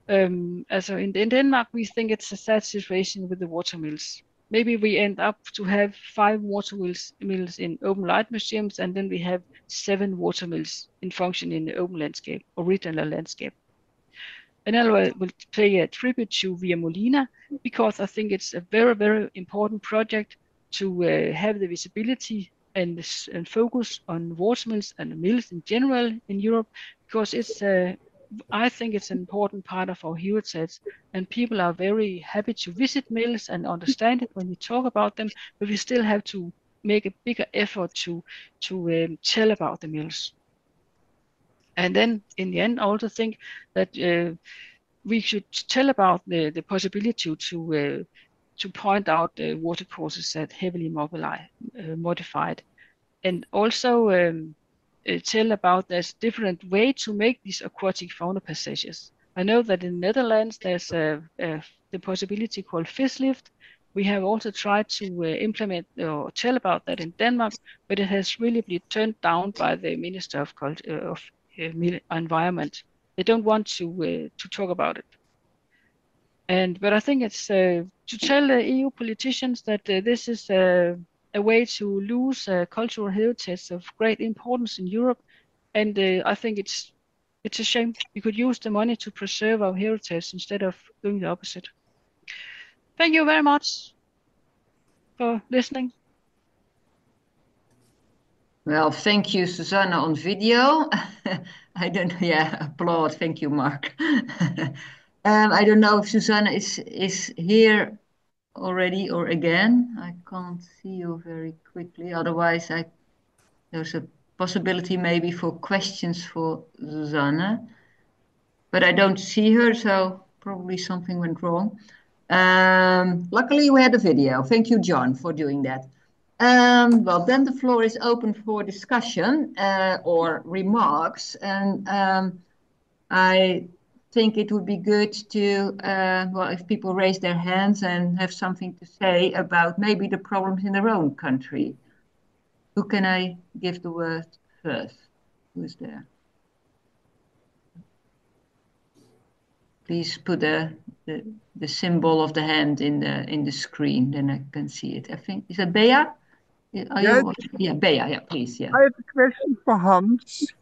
Also in Denmark, we think it's a sad situation with the water mills. Maybe we end up to have 5 water mills in open light museums, and then we have 7 water mills in function in the open landscape, original landscape. And I will pay a tribute to Via Molina, because I think it's a very, very important project to have the visibility and focus on water mills and mills in general in Europe, because I think it's an important part of our heritage, and people are very happy to visit mills and understand it when we talk about them, but we still have to make a bigger effort to tell about the mills. And then in the end, I also think that we should tell about the possibility to point out the water courses that heavily modified, and also tell about there's different way to make these aquatic fauna passages. I know that in the Netherlands there's the possibility called fish lift. We have also tried to implement or tell about that in Denmark, but it has really been turned down by the Minister of Environment. They don't want to talk about it. But I think it's to tell the EU politicians that this is a way to lose cultural heritage of great importance in Europe, and I think it's a shame. We could use the money to preserve our heritage instead of doing the opposite. Thank you very much. for listening. Well, thank you, Susanna, on video. I don't know. Yeah, applaud. Thank you, Mark. I don't know if Susanna is here already or again. I can't see you very quickly. Otherwise, there's a possibility maybe for questions for Susanna. But I don't see her, so probably something went wrong. Luckily, we had a video. Thank you, John, for doing that. Well, then the floor is open for discussion or remarks. And I think it would be good to, well, if people raise their hands and have something to say about maybe the problems in their own country. Who can I give the word first? Who is there? Please put the symbol of the hand in the screen, then I can see it. I think, is it Bea? Are Yes. you? Yeah, Bea. Yeah, please. Yeah. I have a question for Hans.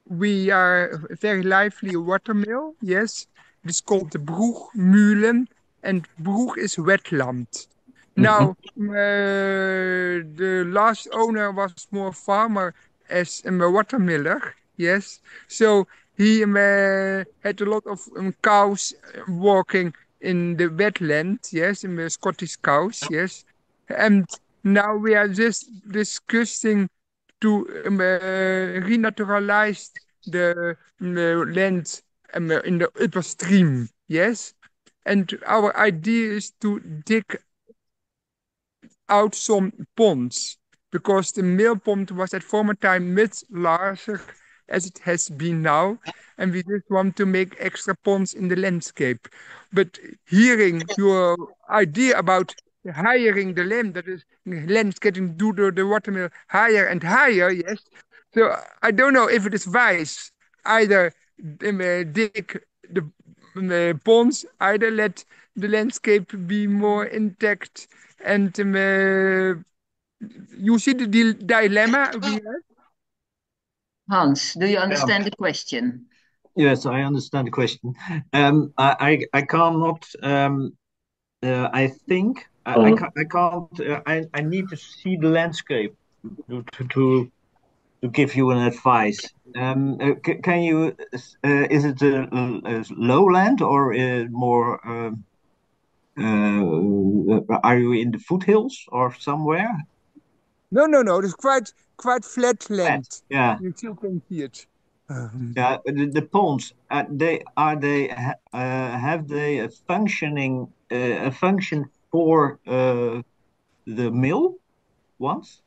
We are a very lively watermill. Yes, it's called the Broegmühlen, and Broeg is wetland. Now, the last owner was more farmer as a watermiller. Yes, so he had a lot of cows walking in the wetland. Yes, in the Scottish cows. Yes, and now we are just discussing to renaturalize the land in the upper stream. Yes, and our idea is to dig out some ponds because the mill pond was at former time much larger as it has been now, and we just want to make extra ponds in the landscape. But hearing your idea about hiring the land, that is, land getting to the watermill higher and higher, yes. So I don't know if it is wise either dig the ponds, either let the landscape be more intact, and you see the dilemma we have? Hans, do you understand the question? Yes, I understand the question. I cannot. I think I can't. I need to see the landscape to give you an advice. Can you? Is it a lowland or more? Are you in the foothills or somewhere? No. It's quite flat Flat. land. Yeah. You still can see it. Yeah, the ponds, have they a functioning a function for the mill once?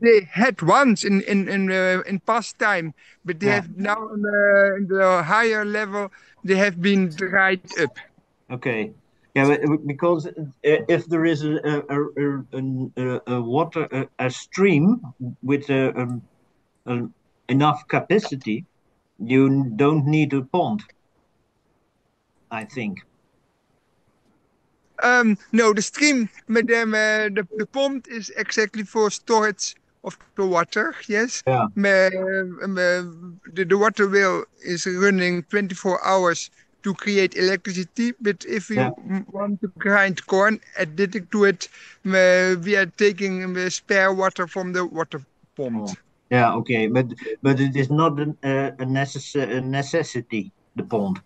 They had once in past time, but they Yeah. have now in the higher level they have been dried up. Okay. Yeah, because if there is a water a stream with enough capacity, you don't need a pond, I think. No, the stream, the pond is exactly for storage of the water. Yes. Yeah. The water wheel is running 24 hours to create electricity. But if we want to grind corn, adding to it, we are taking the spare water from the water pond. Oh. Yeah. Okay. But it is not a necessity, the pond.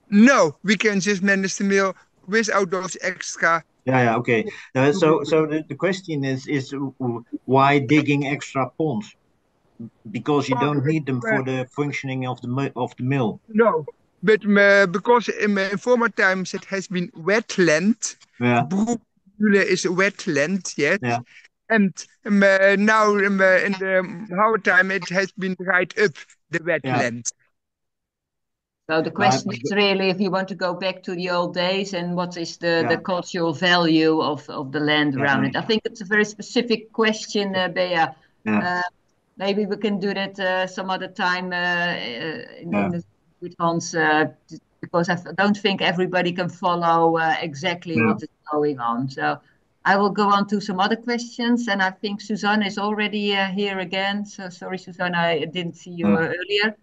No, we can just manage the mill without those extra. Yeah, okay. So the question is why digging extra ponds? Because you don't need them for the functioning of the mill. No, but because in former times it has been wetland. Yeah. Broegmühle is a wetland, yes. Yeah. And now in our time it has been dried up, the wetland. Yeah. So the question is really if you want to go back to the old days and what is the cultural value of the land around it. I think it's a very specific question, Bea. Yeah. Maybe we can do that some other time with Hans, because I don't think everybody can follow exactly what is going on. So I will go on to some other questions, and I think Susanne is already here again. So sorry, Susanne, I didn't see you earlier.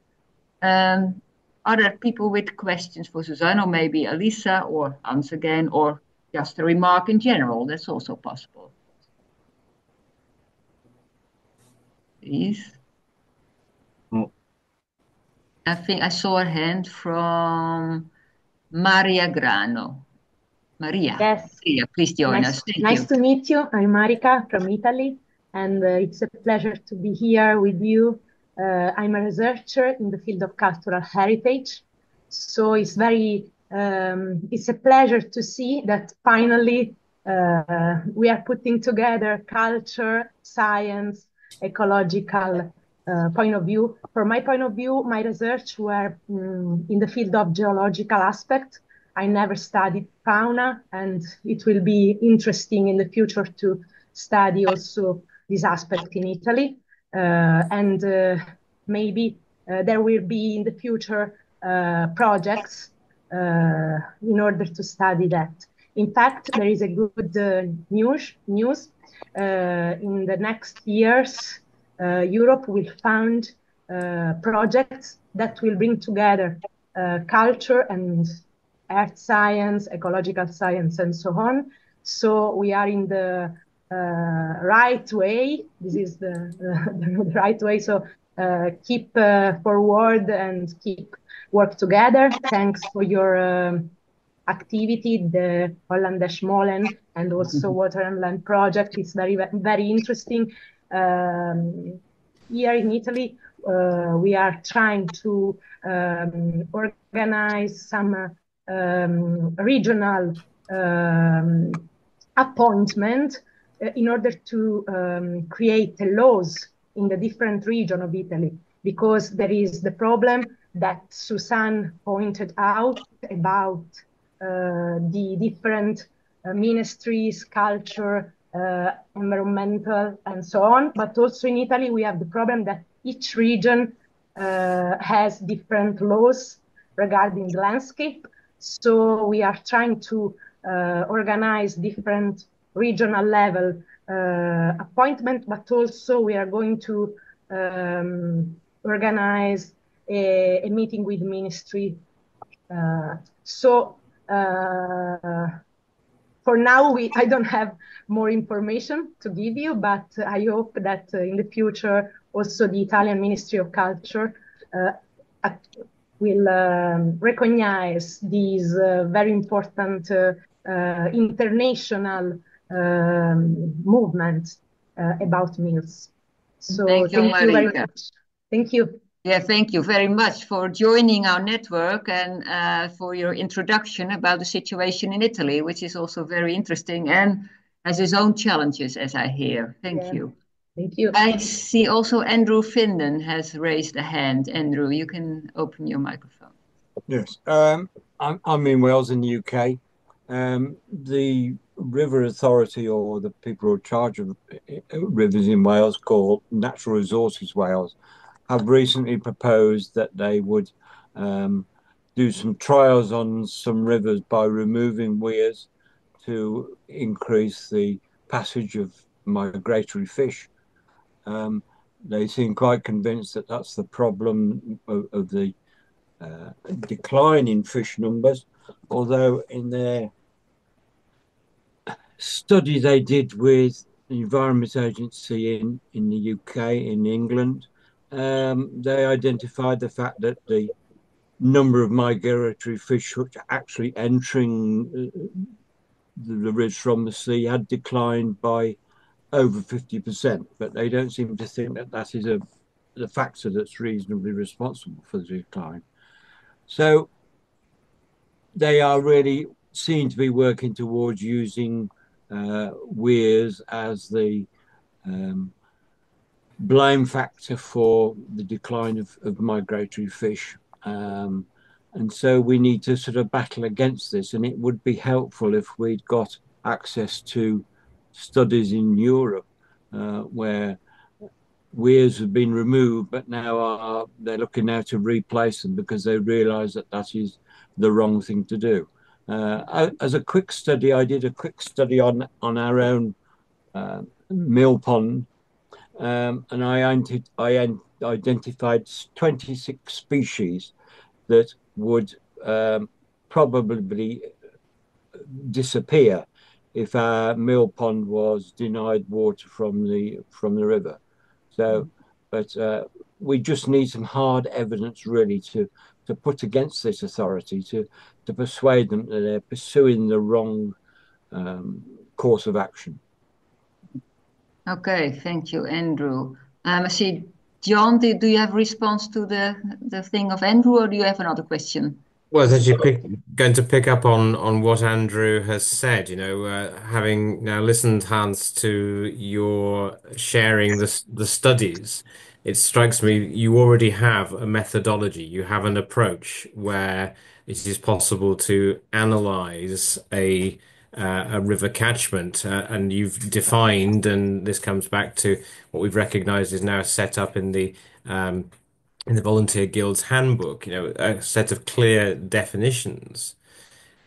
Are there people with questions for Susanne, or maybe Elisa or Hans again, or just a remark in general. That's also possible. Please. I think I saw a hand from Maria Grano. Maria, Yes. Maria, please join us. Thank nice you. to meet you. I'm Marika from Italy, and it's a pleasure to be here with you. I'm a researcher in the field of cultural heritage, so it's a pleasure to see that finally we are putting together culture, science, ecological point of view. From my point of view, my research were in the field of geological aspect. I never studied fauna, and it will be interesting in the future to study also this aspect in Italy. And maybe there will be in the future projects in order to study that. In fact, there is a good news. In the next years, Europe will fund projects that will bring together culture and earth science, ecological science, and so on. So we are in the right way. This is the right way. So keep forward and keep work together. Thanks for your activity, the Hollandisch Molen, and also Water and Land Project. It's very, very interesting. Here in Italy, we are trying to organize some regional appointment in order to create laws in the different region of Italy, because there is the problem that Susanne pointed out about the different ministries, culture, environmental, and so on. But also in Italy, we have the problem that each region has different laws regarding the landscape. So we are trying to organize different regional level appointment, but also we are going to organize a meeting with ministry. For now, I don't have more information to give you, but I hope that in the future, also the Italian Ministry of Culture will recognize these very important international movement about mills. So thank you very much. Thank you. Yeah, thank you very much for joining our network and for your introduction about the situation in Italy, which is also very interesting and has its own challenges, as I hear. Thank you. Thank you. I see also Andrew Finden has raised a hand. Andrew, you can open your microphone. Yes, I'm in Wales in the UK. The River Authority, or the people who are in charge of rivers in Wales, called Natural Resources Wales, have recently proposed that they would do some trials on some rivers by removing weirs to increase the passage of migratory fish. They seem quite convinced that that's the problem of the decline in fish numbers, although in their study they did with the Environment Agency in the UK, in England, they identified the fact that the number of migratory fish which are actually entering the rivers from the sea had declined by over 50%, but they don't seem to think that that is the factor that's reasonably responsible for the decline. So they are really seen to be working towards using weirs as the blame factor for the decline of migratory fish. And so we need to sort of battle against this. And it would be helpful if we'd got access to studies in Europe where weirs have been removed, but now they're looking now to replace them because they realise that that is the wrong thing to do. As a quick study, I did a quick study on our own mill pond, and I identified 26 species that would probably disappear if our mill pond was denied water from the river. So, but we just need some hard evidence really to put against this authority to persuade them that they're pursuing the wrong course of action. Okay, thank you, Andrew. I see, John, do you have a response to the thing of Andrew, or do you have another question? Well, it's actually going to pick up on what Andrew has said. You know, having now listened, Hans, to your sharing the studies, it strikes me you already have a methodology. You have an approach where it is possible to analyze a river catchment, and you've defined, and this comes back to what we've recognized is now set up in the Volunteer Guild's handbook, you know, a set of clear definitions.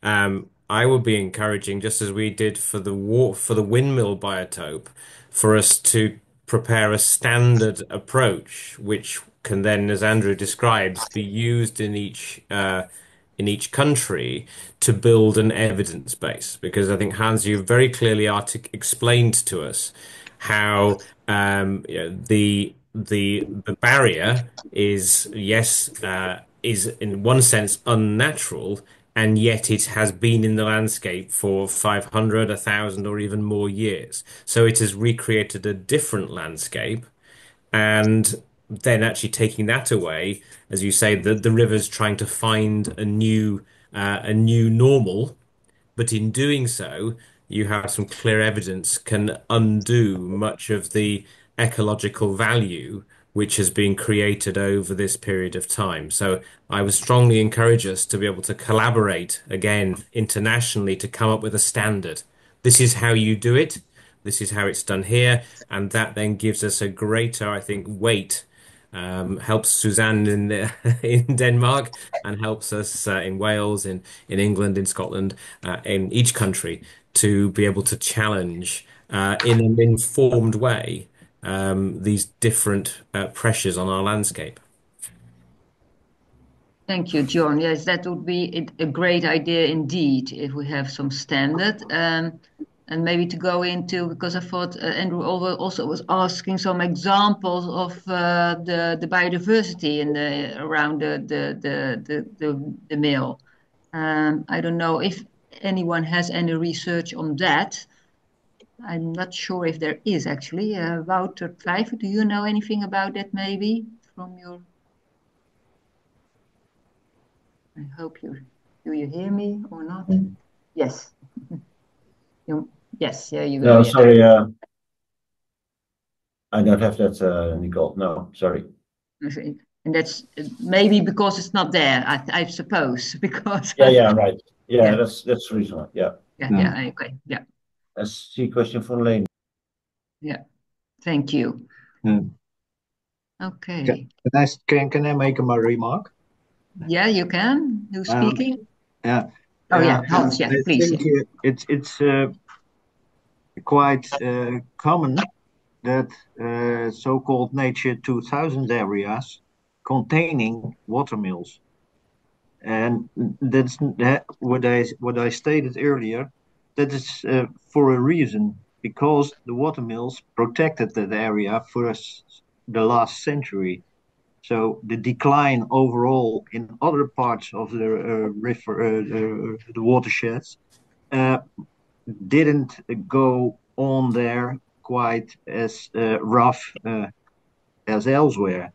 I would be encouraging, just as we did for the windmill biotope, for us to prepare a standard approach, which can then, as Andrew describes, be used in each country to build an evidence base. Because I think, Hans, you very clearly explained to us how you know, the barrier is, yes, is in one sense unnatural, and yet it has been in the landscape for 500, 1,000, or even more years. So it has recreated a different landscape, and then actually taking that away, as you say, the river's trying to find a new normal, but in doing so, you have some clear evidence can undo much of the ecological value which has been created over this period of time. So I would strongly encourage us to be able to collaborate again internationally to come up with a standard. This is how you do it. This is how it's done here. And that then gives us a greater, I think, weight. Helps Suzanne in Denmark and helps us in Wales, in England, in Scotland, in each country to be able to challenge in an informed way these different pressures on our landscape. Thank you, John. Yes, that would be a great idea indeed if we have some standard. And maybe to go into, because I thought Andrew also was asking some examples of the biodiversity in around the mill. I don't know if anyone has any research on that. I'm not sure if there is actually. Wouter Twijfel, do you know anything about that maybe from your... I hope do you hear me or not? Yes. Yes, yeah, you No, go. sorry, I don't have that, Nicole. No, sorry. And that's maybe because it's not there, I suppose, because... Yeah, right. Yeah, that's reasonable. Yeah. Yeah, okay, yeah. That's the question for Lane. Yeah, thank you. Okay. Can I make a remark? Yeah, you can. Who's speaking? Yeah. Oh, yeah, Hans, yeah, please. I think it's quite common that so-called Nature 2000 areas containing watermills. And that's what I stated earlier. That is for a reason, because the watermills protected that area for the last century. So the decline overall in other parts of the river, the watersheds, didn't go on there quite as rough as elsewhere.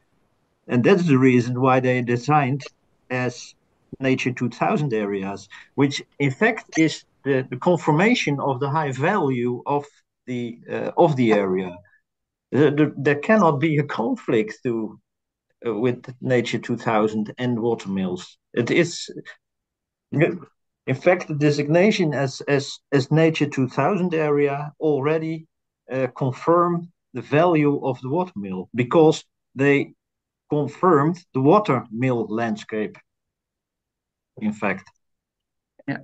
And that's the reason why they designed as Nature 2000 areas, which in fact is the confirmation of the high value of the area. There cannot be a conflict with Nature 2000 and watermills. It is, in fact, the designation as Nature 2000 area already confirmed the value of the watermill, because they confirmed the watermill landscape. In fact, yeah,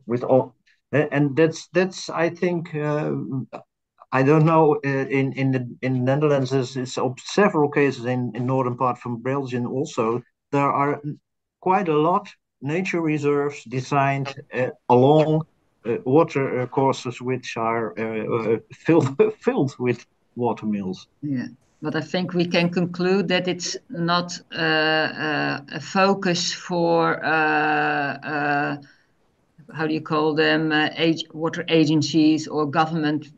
with all, and that's I think I don't know in the Netherlands it's of several cases in northern part from Belgium also there are quite a lot nature reserves designed along water courses which are filled with watermills. Yeah, but I think we can conclude that it's not a focus for how do you call them, water agencies or government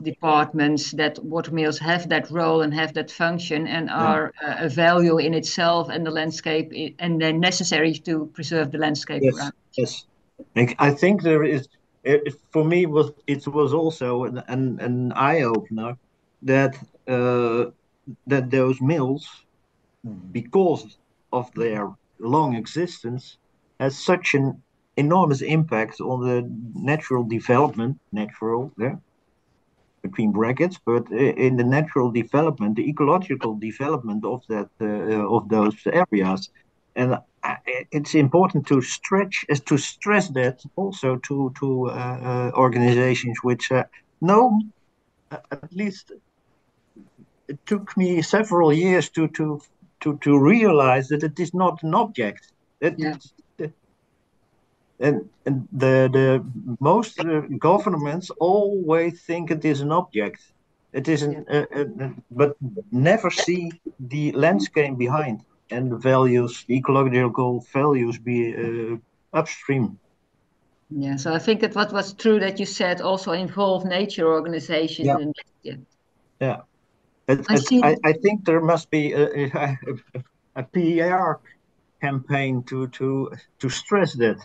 departments, that watermills have that role and have that function and are a value in itself, and the landscape, and they're necessary to preserve the landscape around. Yes. I think there is, for me, it was also an eye-opener that that those mills, because of their long existence, has such an enormous impact on the natural development, between brackets, but in the natural development, the ecological development of that of those areas, and it's important to stress that also to organizations which know, at least it took me several years to realize that it is not an object. And the most governments always think it is an object. It isn't, but never see the landscape behind and the values, the ecological values be upstream. Yeah, so I think that what was true that you said also involve nature organizations. Yeah. And, yeah. I think there must be a PR campaign to stress that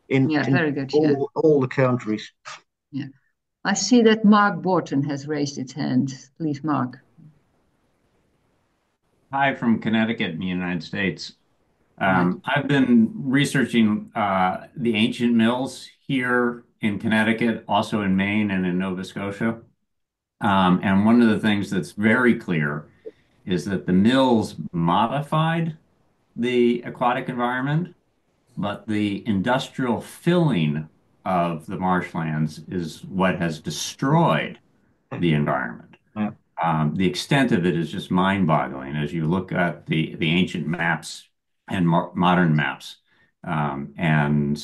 in very good, all the countries. Yeah, I see that Mark Borton has raised his hand. Please, Mark. Hi, from Connecticut in the United States. I've been researching the ancient mills here in Connecticut, also in Maine and in Nova Scotia. And one of the things that's very clear is that the mills modified the aquatic environment, but the industrial filling of the marshlands is what has destroyed the environment. The extent of it is just mind-boggling as you look at the ancient maps and modern maps. And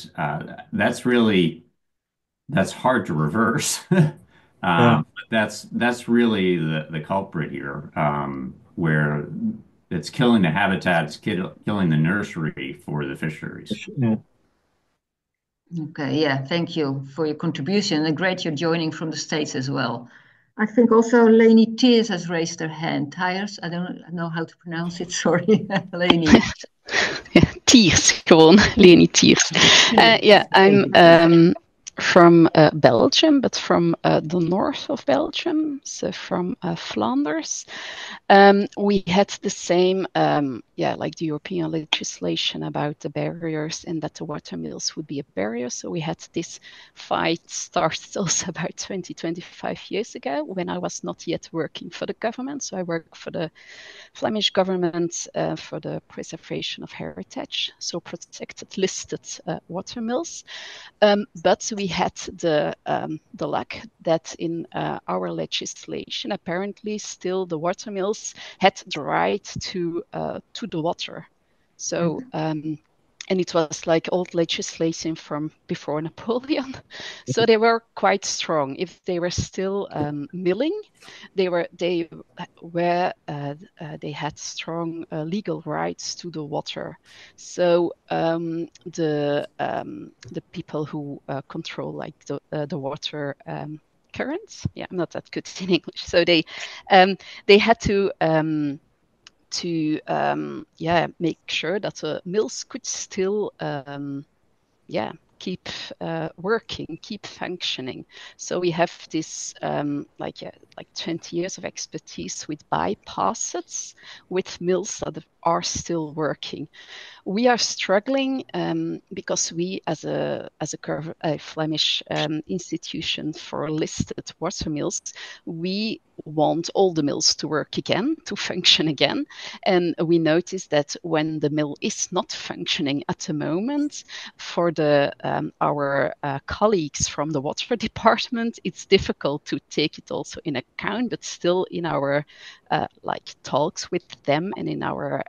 that's hard to reverse. But that's really the culprit here, where it's killing the habitats, killing the nursery for the fisheries. Okay, yeah, thank you for your contribution. And great you're joining from the States as well. I think also Leni Tears has raised her hand. Tyers, I don't know how to pronounce it, sorry. Leni. Tears, gewoon, Leni Tears. Yeah, I'm from Belgium, but from the north of Belgium, so from Flanders. We had the same, like the European legislation about the barriers and that the watermills would be a barrier. So we had this fight started also about 25 years ago when I was not yet working for the government. So I worked for the Flemish government for the preservation of heritage, so protected listed watermills. But we had the luck that in our legislation, apparently still the watermills had the right to the water. So and it was like old legislation from before Napoleon. So they were quite strong. If they were still milling, they had strong legal rights to the water. So the people who control like the water currents. Yeah, I'm not that good in English. So they had to make sure that the mills could still keep working, keep functioning. So we have this like 20 years of expertise with bypasses with mills that are still working. We are struggling because we, as a Flemish institution for listed watermills, we want all the mills to work again, to function again. And we notice that when the mill is not functioning at the moment, for our colleagues from the water department, it's difficult to take it also in account, but still in our talks with them and in our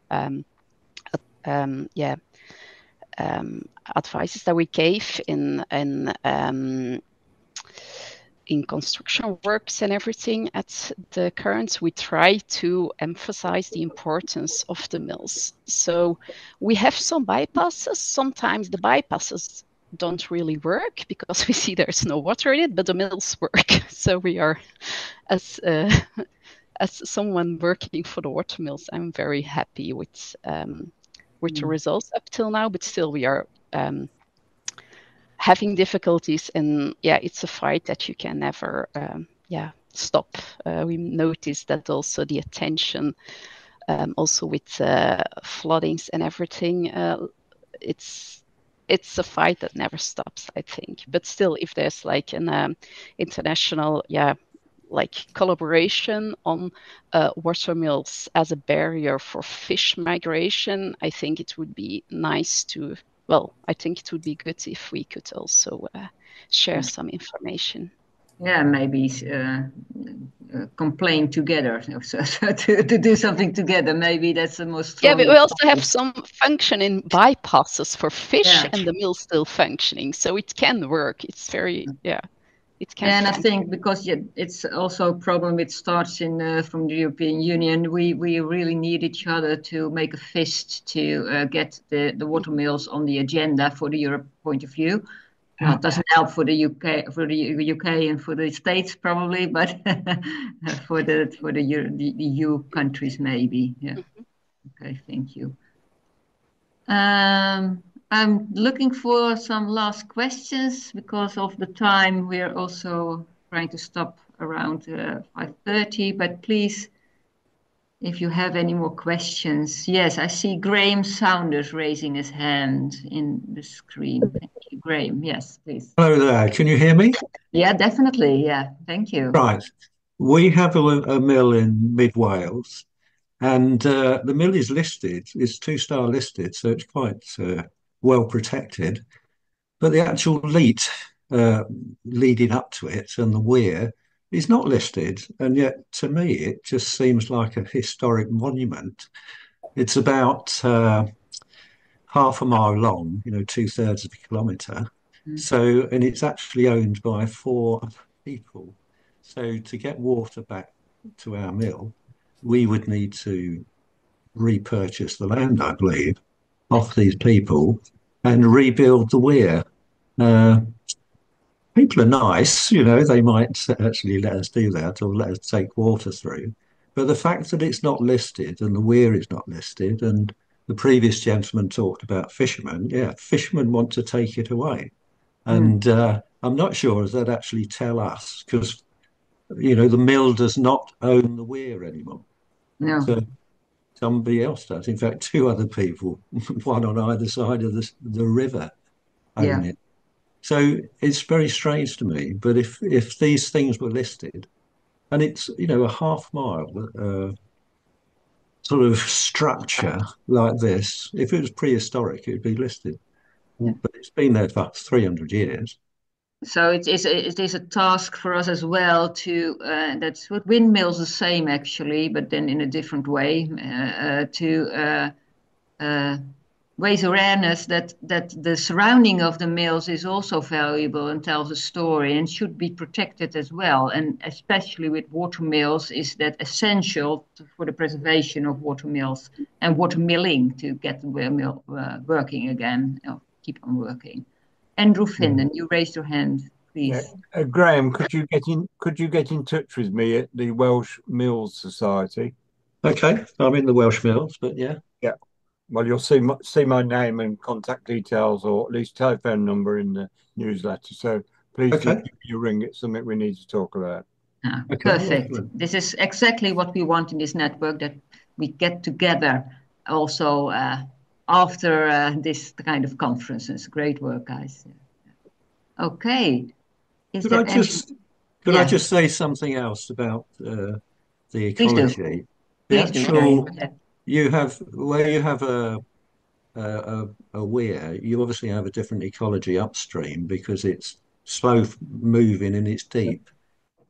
advices that we gave in construction works and everything at the currents, we try to emphasize the importance of the mills. So we have some bypasses. Sometimes the bypasses don't really work because we see there's no water in it, but the mills work. So we are, as someone working for the water mills, I'm very happy with the results up till now, but still we are having difficulties, and it's a fight that you can never stop. We noticed that also the attention, also with floodings and everything, it's a fight that never stops, I think. But still, if there's like an international like collaboration on water mills as a barrier for fish migration, I think it would be nice to. Well, I think it would be good if we could also share some information. Yeah, maybe complain together, so to do something together. Maybe that's the most. Yeah, but we also have some functioning bypasses for fish, and the mill's still functioning, so it can work. It's very it can. And I think because it's also a problem with starts from the European Union, we really need each other to make a fist to get the water mills on the agenda for the Europe point of view. It doesn't help for the UK and for the States probably, but for the EU countries maybe. Yeah. Okay, thank you. I'm looking for some last questions because of the time. We're also trying to stop around 5:30, but please, if you have any more questions. Yes, I see Graham Saunders raising his hand in the screen. Thank you, Graham. Yes, please. Hello there. Can you hear me? Yeah, definitely. Yeah, thank you. Right. We have a mill in mid Wales, and the mill is listed. It's 2-star listed, so it's quite well protected. But the actual leat leading up to it and the weir is not listed, and yet to me it just seems like a historic monument. It's about half a mile long, 2/3 of a kilometre. So, and it's actually owned by 4 people. So to get water back to our mill, we would need to repurchase the land, I believe, off these people and rebuild the weir. People are nice, they might actually let us do that or let us take water through. But the fact that it's not listed and the weir is not listed, and the previous gentleman talked about fishermen, fishermen want to take it away. And I'm not sure if they'd actually tell us because, the mill does not own the weir anymore. No. So somebody else does. In fact, 2 other people, one on either side of the river, own it. So it's very strange to me. But if these things were listed, and it's a half mile sort of structure like this, if it was prehistoric, it would be listed. But it's been there for 300 years. So it is a task for us as well to that's what windmills the same actually, but then in a different way to raise awareness that the surrounding of the mills is also valuable and tells a story and should be protected as well. And especially with water mills, is that essential for the preservation of water mills and water milling to get the mill working again, keep on working. Andrew Finden, you raised your hand, please. Yeah. Graham, could you get in touch with me at the Welsh Mills Society? Okay, I'm in the Welsh Mills, but yeah. Well, you'll see my name and contact details, or at least telephone number in the newsletter. So please give me a ring. It's something we need to talk about. Perfect. This is exactly what we want in this network, that we get together also after this kind of conferences. Great work, guys. Okay. Could I just say something else about the ecology? You have a weir, you obviously have a different ecology upstream because it's slow moving and it's deep.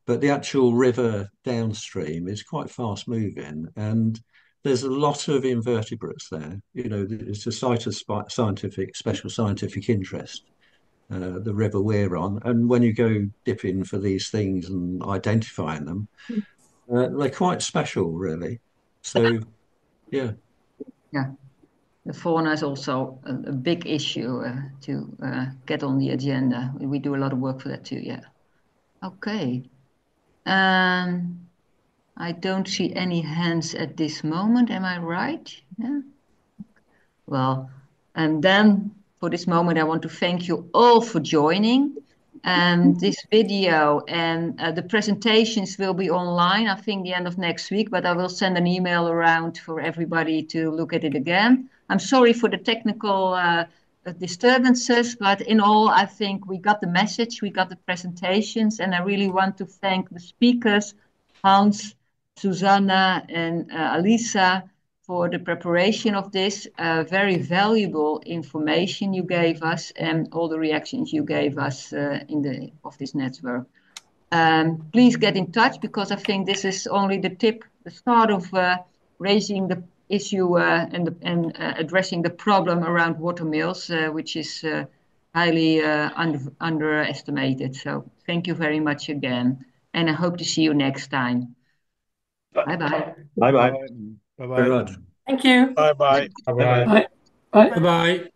But the actual river downstream is quite fast moving, and there's a lot of invertebrates there. It's a site of special scientific interest, the river we're on. And when you go dipping for these things and identifying them, they're quite special, really. So, yeah. Yeah. The fauna is also a big issue to get on the agenda. We do a lot of work for that too, yeah. Okay. I don't see any hands at this moment. Am I right? Yeah. Well, and then for this moment, I want to thank you all for joining. This video and the presentations will be online, I think, the end of next week, but I will send an email around for everybody to look at it again. I'm sorry for the technical disturbances, but in all, I think we got the message, we got the presentations, and I really want to thank the speakers, Hans, Susanna, and Alisa, for the preparation of this. Very valuable information you gave us and all the reactions you gave us of this network. Please get in touch, because I think this is only the start of raising the issue and addressing the problem around watermills, which is highly underestimated. So thank you very much again, and I hope to see you next time. Bye-bye. Bye-bye. Very much. Thank you. Bye-bye. Bye-bye. Bye. Bye-bye.